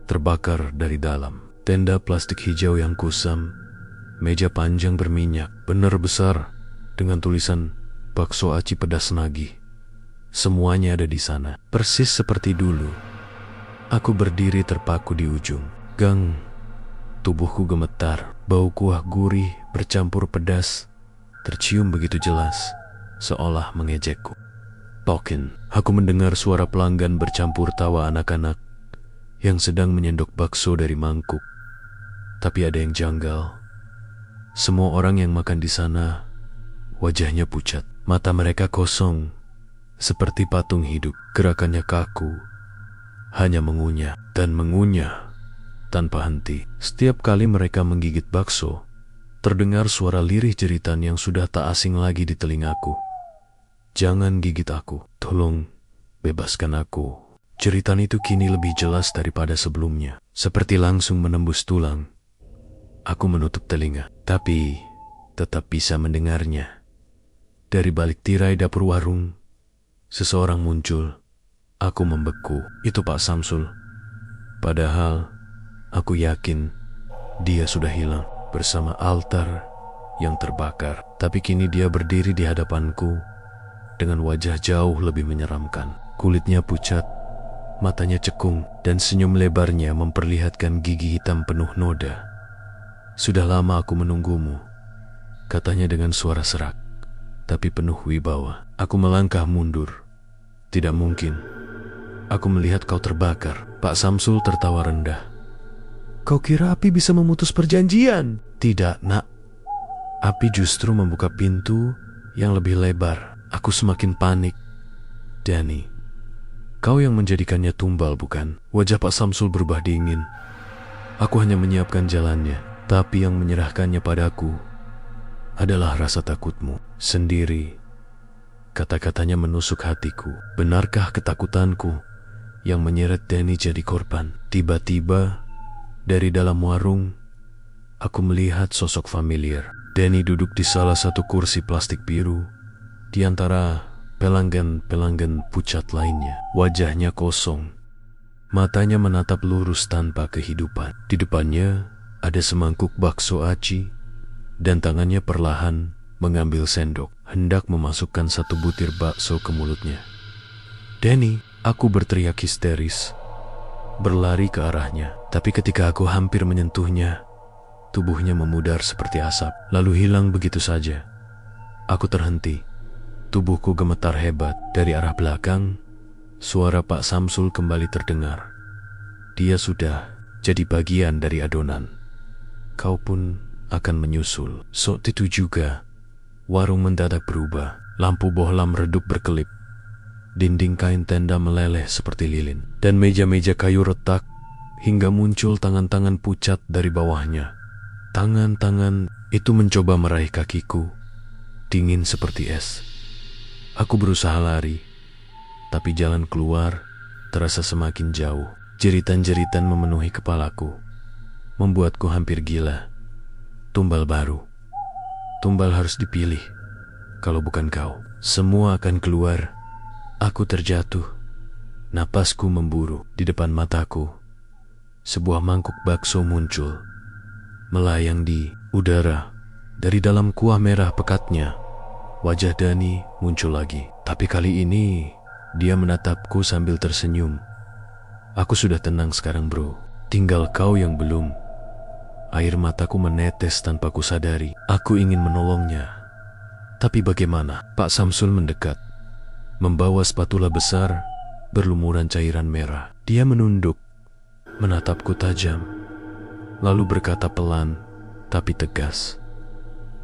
terbakar dari dalam. Tenda plastik hijau yang kusam, meja panjang berminyak, benar besar, dengan tulisan bakso aci pedas nagih. Semuanya ada di sana, persis seperti dulu. Aku berdiri terpaku di ujung gang. Tubuhku gemetar, bau kuah gurih bercampur pedas tercium begitu jelas, seolah mengejekku. Tokin, aku mendengar suara pelanggan bercampur tawa anak-anak yang sedang menyendok bakso dari mangkuk. Tapi ada yang janggal. Semua orang yang makan di sana wajahnya pucat, mata mereka kosong seperti patung hidup. Gerakannya kaku, hanya mengunyah dan mengunyah tanpa henti. Setiap kali mereka menggigit bakso, terdengar suara lirih jeritan yang sudah tak asing lagi di telingaku. "Jangan gigit aku, tolong bebaskan aku." Jeritan itu kini lebih jelas daripada sebelumnya, seperti langsung menembus tulang. Aku menutup telinga, tapi tetap bisa mendengarnya. Dari balik tirai dapur warung, seseorang muncul. Aku membeku. Itu Pak Samsul. Padahal aku yakin dia sudah hilang bersama altar yang terbakar. Tapi kini dia berdiri di hadapanku dengan wajah jauh lebih menyeramkan. Kulitnya pucat, matanya cekung, dan senyum lebarnya memperlihatkan gigi hitam penuh noda. "Sudah lama aku menunggumu," katanya dengan suara serak, tapi penuh wibawa. Aku melangkah mundur. "Tidak mungkin. Aku melihat kau terbakar." Pak Samsul tertawa rendah. "Kau kira api bisa memutus perjanjian?" "Tidak, nak. Api justru membuka pintu yang lebih lebar." Aku semakin panik. Danny, kau yang menjadikannya tumbal, bukan? Wajah Pak Samsul berubah dingin. Aku hanya menyiapkan jalannya, tapi yang menyerahkannya padaku adalah rasa takutmu sendiri. Kata-katanya menusuk hatiku. Benarkah ketakutanku yang menyeret Danny jadi korban? Tiba-tiba, dari dalam warung, aku melihat sosok familiar. Danny duduk di salah satu kursi plastik biru, di antara pelanggan-pelanggan pucat lainnya. Wajahnya kosong. Matanya menatap lurus tanpa kehidupan. Di depannya ada semangkuk bakso aci, dan tangannya perlahan mengambil sendok, hendak memasukkan satu butir bakso ke mulutnya. Danny, aku berteriak histeris, berlari ke arahnya. Tapi ketika aku hampir menyentuhnya, tubuhnya memudar seperti asap, lalu hilang begitu saja. Aku terhenti. Tubuhku gemetar hebat. Dari arah belakang, suara Pak Samsul kembali terdengar. Dia sudah jadi bagian dari adonan. Kau pun akan menyusul. Saat itu juga, warung mendadak berubah. Lampu bohlam redup berkelip. Dinding kain tenda meleleh seperti lilin. Dan meja-meja kayu retak hingga muncul tangan-tangan pucat dari bawahnya. Tangan-tangan itu mencoba meraih kakiku, dingin seperti es. Aku berusaha lari, tapi jalan keluar terasa semakin jauh. Jeritan-jeritan memenuhi kepalaku, membuatku hampir gila. Tumbal baru. Tumbal harus dipilih. Kalau bukan kau, semua akan keluar. Aku terjatuh. Napasku memburu. Di depan mataku, sebuah mangkuk bakso muncul, melayang di udara. Dari dalam kuah merah pekatnya, wajah Danny muncul lagi. Tapi kali ini, dia menatapku sambil tersenyum. Aku sudah tenang sekarang, bro. Tinggal kau yang belum. Air mataku menetes tanpa kusadari. Aku ingin menolongnya. Tapi bagaimana? Pak Samsul mendekat, membawa spatula besar berlumuran cairan merah. Dia menunduk, menatapku tajam, lalu berkata pelan tapi tegas,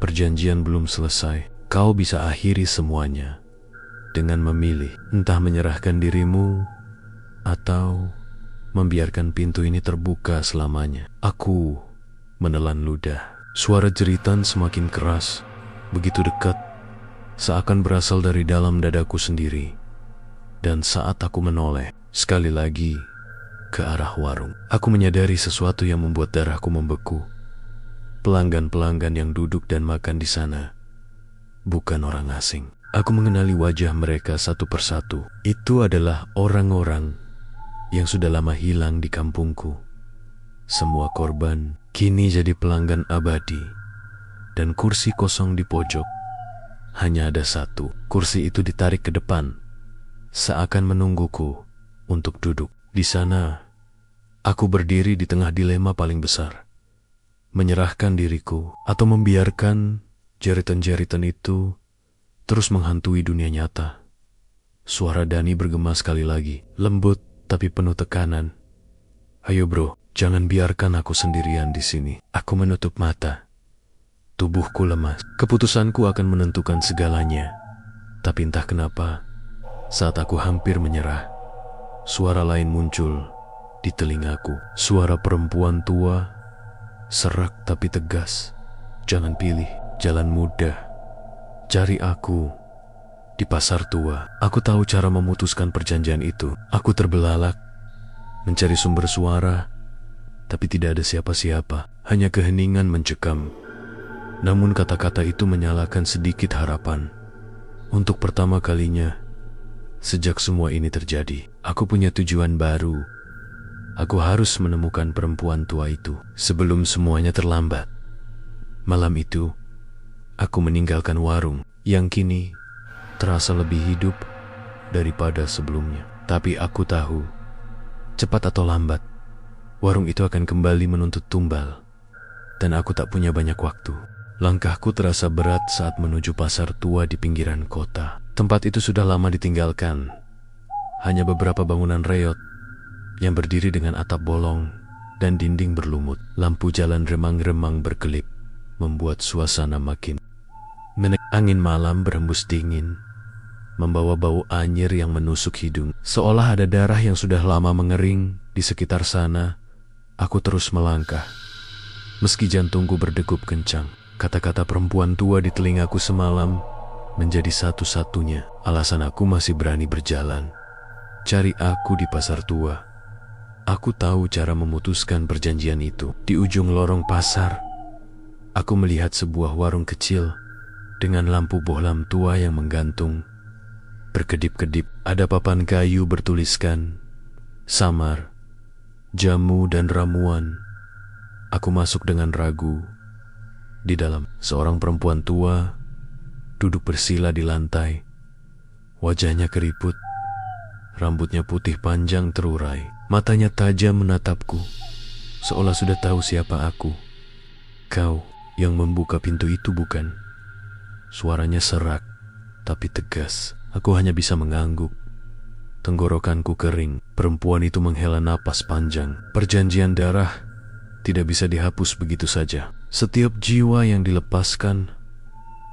"Perjanjian belum selesai. Kau bisa akhiri semuanya dengan memilih, entah menyerahkan dirimu atau membiarkan pintu ini terbuka selamanya." Aku menelan ludah. Suara jeritan semakin keras, begitu dekat, seakan berasal dari dalam dadaku sendiri. Dan saat aku menoleh sekali lagi ke arah warung, aku menyadari sesuatu yang membuat darahku membeku. Pelanggan-pelanggan yang duduk dan makan di sana bukan orang asing. Aku mengenali wajah mereka satu persatu. Itu adalah orang-orang yang sudah lama hilang di kampungku. Semua korban kini jadi pelanggan abadi. Dan kursi kosong di pojok, hanya ada satu. Kursi itu ditarik ke depan, seakan menungguku untuk duduk. Di sana, aku berdiri di tengah dilema paling besar. Menyerahkan diriku atau membiarkan jeritan-jeritan itu terus menghantui dunia nyata. Suara Danny bergema sekali lagi, lembut tapi penuh tekanan. "Ayo bro, jangan biarkan aku sendirian di sini." Aku menutup mata. Tubuhku lemas. Keputusanku akan menentukan segalanya. Tapi entah kenapa, saat aku hampir menyerah, suara lain muncul di telingaku. Suara perempuan tua, serak tapi tegas. "Jangan pilih jalan mudah. Cari aku di pasar tua." Aku tahu cara memutuskan perjanjian itu. Aku terbelalak, mencari sumber suara, tapi tidak ada siapa-siapa. Hanya keheningan mencekam. Namun kata-kata itu menyalakan sedikit harapan. Untuk pertama kalinya sejak semua ini terjadi, aku punya tujuan baru. Aku harus menemukan perempuan tua itu sebelum semuanya terlambat. Malam itu, aku meninggalkan warung yang kini terasa lebih hidup daripada sebelumnya. Tapi aku tahu, cepat atau lambat, warung itu akan kembali menuntut tumbal. Dan aku tak punya banyak waktu. Langkahku terasa berat saat menuju pasar tua di pinggiran kota. Tempat itu sudah lama ditinggalkan. Hanya beberapa bangunan reot yang berdiri dengan atap bolong dan dinding berlumut. Lampu jalan remang-remang berkelip, membuat suasana makin menek. Angin malam berhembus dingin, membawa bau anyir yang menusuk hidung. Seolah ada darah yang sudah lama mengering di sekitar sana, aku terus melangkah. Meski jantungku berdegup kencang, kata-kata perempuan tua di telingaku semalam menjadi satu-satunya alasan aku masih berani berjalan. Cari aku di pasar tua. Aku tahu cara memutuskan perjanjian itu. Di ujung lorong pasar, aku melihat sebuah warung kecil dengan lampu bohlam tua yang menggantung. Berkedip-kedip ada papan kayu bertuliskan samar, jamu dan ramuan. Aku masuk dengan ragu. Di dalam, seorang perempuan tua duduk bersila di lantai. Wajahnya keriput, rambutnya putih panjang terurai. Matanya tajam menatapku, seolah sudah tahu siapa aku. Kau yang membuka pintu itu, bukan? Suaranya serak, tapi tegas. Aku hanya bisa mengangguk. Tenggorokanku kering. Perempuan itu menghela napas panjang. Perjanjian darah tidak bisa dihapus begitu saja. Setiap jiwa yang dilepaskan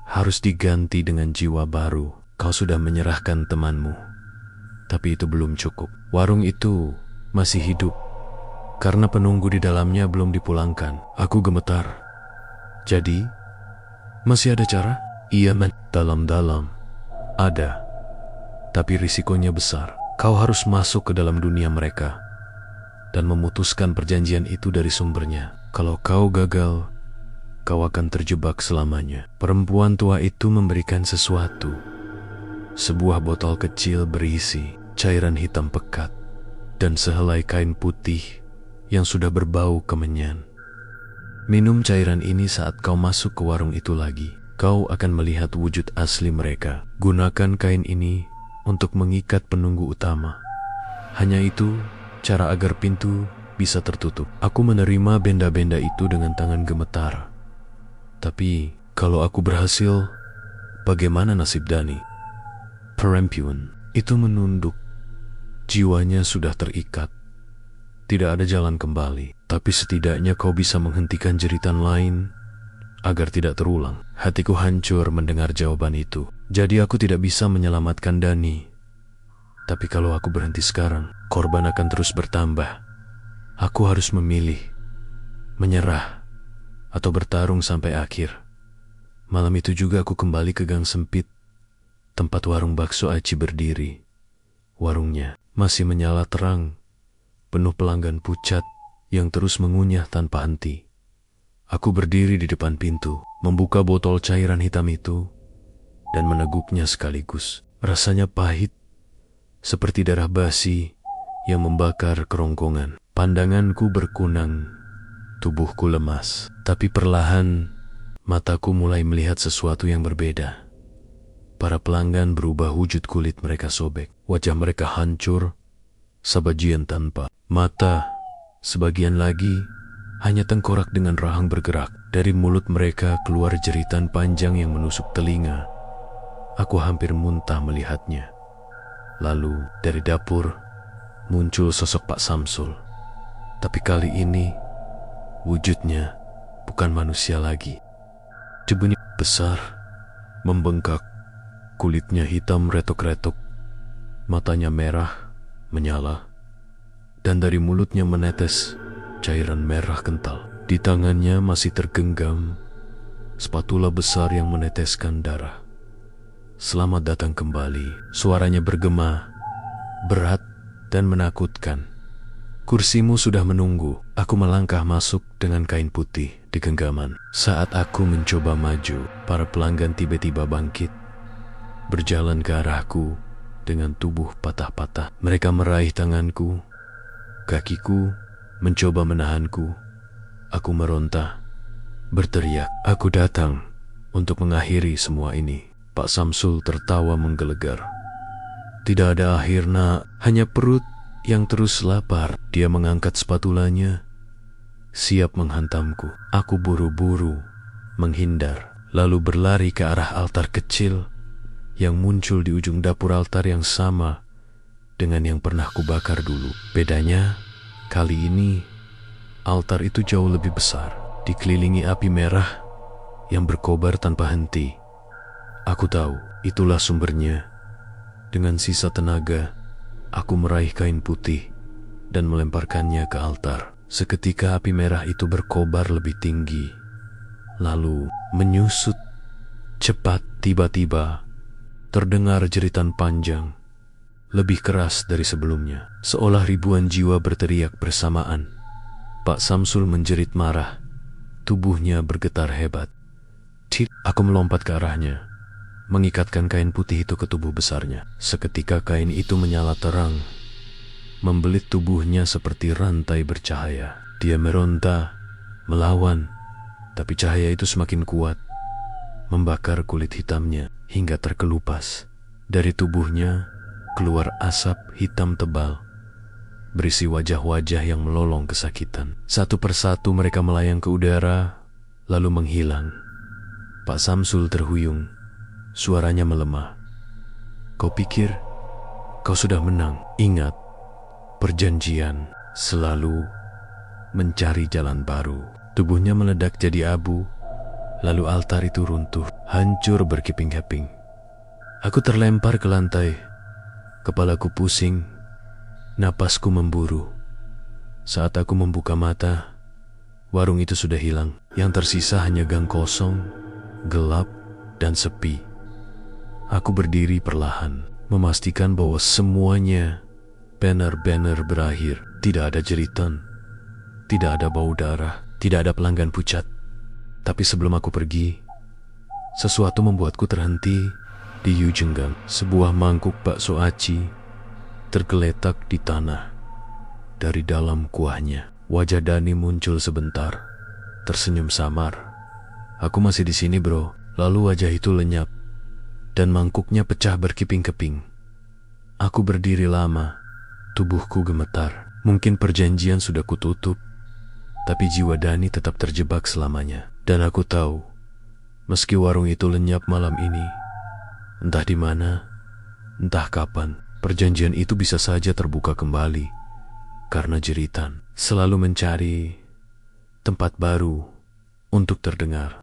harus diganti dengan jiwa baru. Kau sudah menyerahkan temanmu, tapi itu belum cukup. Warung itu masih hidup karena penunggu di dalamnya belum dipulangkan. Aku gemetar. Jadi, masih ada cara? Iya, men. Dalam-dalam ada, tapi risikonya besar. Kau harus masuk ke dalam dunia mereka dan memutuskan perjanjian itu dari sumbernya. Kalau kau gagal, kau akan terjebak selamanya. Perempuan tua itu memberikan sesuatu. Sebuah botol kecil berisi cairan hitam pekat dan sehelai kain putih yang sudah berbau kemenyan. Minum cairan ini saat kau masuk ke warung itu lagi. Kau akan melihat wujud asli mereka. Gunakan kain ini untuk mengikat penunggu utama. Hanya itu cara agar pintu bisa tertutup. Aku menerima benda-benda itu dengan tangan gemetar. Tapi kalau aku berhasil, bagaimana nasib Dani? Perempuan itu menunduk. Jiwanya sudah terikat. Tidak ada jalan kembali. Tapi setidaknya kau bisa menghentikan jeritan lain agar tidak terulang. Hatiku hancur mendengar jawaban itu. Jadi aku tidak bisa menyelamatkan Dani. Tapi kalau aku berhenti sekarang, korban akan terus bertambah. Aku harus memilih, menyerah atau bertarung sampai akhir. Malam itu juga aku kembali ke gang sempit, tempat warung bakso Aci berdiri. Warungnya masih menyala terang, penuh pelanggan pucat yang terus mengunyah tanpa henti. Aku berdiri di depan pintu, membuka botol cairan hitam itu, dan meneguknya sekaligus. Rasanya pahit, seperti darah basi yang membakar kerongkongan. Pandanganku berkunang, tubuhku lemas. Tapi perlahan, mataku mulai melihat sesuatu yang berbeda. Para pelanggan berubah wujud, kulit mereka sobek. Wajah mereka hancur, sabajian tanpa mata. Sebagian lagi hanya tengkorak dengan rahang bergerak. Dari mulut mereka keluar jeritan panjang yang menusuk telinga. Aku hampir muntah melihatnya. Lalu dari dapur muncul sosok Pak Samsul. Tapi kali ini wujudnya bukan manusia lagi. Tubuhnya besar, membengkak, kulitnya hitam retok-retok, matanya merah, menyala, dan dari mulutnya menetes cairan merah kental. Di tangannya masih tergenggam spatula besar yang meneteskan darah. Selamat datang kembali. Suaranya bergema, berat dan menakutkan. Kursimu sudah menunggu. Aku melangkah masuk dengan kain putih di genggaman. Saat aku mencoba maju, para pelanggan tiba-tiba bangkit, berjalan ke arahku dengan tubuh patah-patah. Mereka meraih tanganku, kakiku mencoba menahanku. Aku meronta, berteriak, "Aku datang untuk mengakhiri semua ini." Pak Samsul tertawa menggelegar. "Tidak ada akhir, nak. Hanya perut yang terus lapar." Dia mengangkat spatulanya, siap menghantamku. Aku buru-buru menghindar, lalu berlari ke arah altar kecil yang muncul di ujung dapur. Altar yang sama dengan yang pernah kubakar dulu. Bedanya, kali ini altar itu jauh lebih besar, dikelilingi api merah yang berkobar tanpa henti. Aku tahu itulah sumbernya Dengan sisa tenaga, aku meraih kain putih dan melemparkannya ke altar. Seketika api merah itu berkobar lebih tinggi, lalu menyusut cepat. Tiba-tiba terdengar jeritan panjang, lebih keras dari sebelumnya, seolah ribuan jiwa berteriak bersamaan. Pak Samsul menjerit marah, tubuhnya bergetar hebat. Aku melompat ke arahnya, mengikatkan kain putih itu ke tubuh besarnya. Seketika kain itu menyala terang, membelit tubuhnya seperti rantai bercahaya. Dia meronta, melawan, tapi cahaya itu semakin kuat, membakar kulit hitamnya hingga terkelupas. Dari tubuhnya keluar asap hitam tebal, berisi wajah-wajah yang melolong kesakitan. Satu persatu mereka melayang ke udara, lalu menghilang. Pak Samsul terhuyung, suaranya melemah. Kau pikir kau sudah menang? Ingat, perjanjian selalu mencari jalan baru. Tubuhnya meledak jadi abu, lalu altar itu runtuh, hancur berkeping-keping. Aku terlempar ke lantai, kepalaku pusing, napasku memburu. Saat aku membuka mata, warung itu sudah hilang. Yang tersisa hanya gang kosong, gelap, dan sepi. Aku berdiri perlahan, memastikan bahwa semuanya benar-benar berakhir. Tidak ada jeritan, tidak ada bau darah, tidak ada pelanggan pucat. Tapi sebelum aku pergi, sesuatu membuatku terhenti di Yujenggang. Sebuah mangkuk bakso aci tergeletak di tanah. Dari dalam kuahnya, wajah Dani muncul sebentar, tersenyum samar. Aku masih di sini, bro. Lalu wajah itu lenyap, dan mangkuknya pecah berkeping-keping. Aku berdiri lama, tubuhku gemetar. Mungkin perjanjian sudah kututup, tapi jiwa Dani tetap terjebak selamanya. Dan aku tahu, meski warung itu lenyap malam ini, entah di mana, entah kapan, perjanjian itu bisa saja terbuka kembali. Karena jeritan selalu mencari tempat baru untuk terdengar.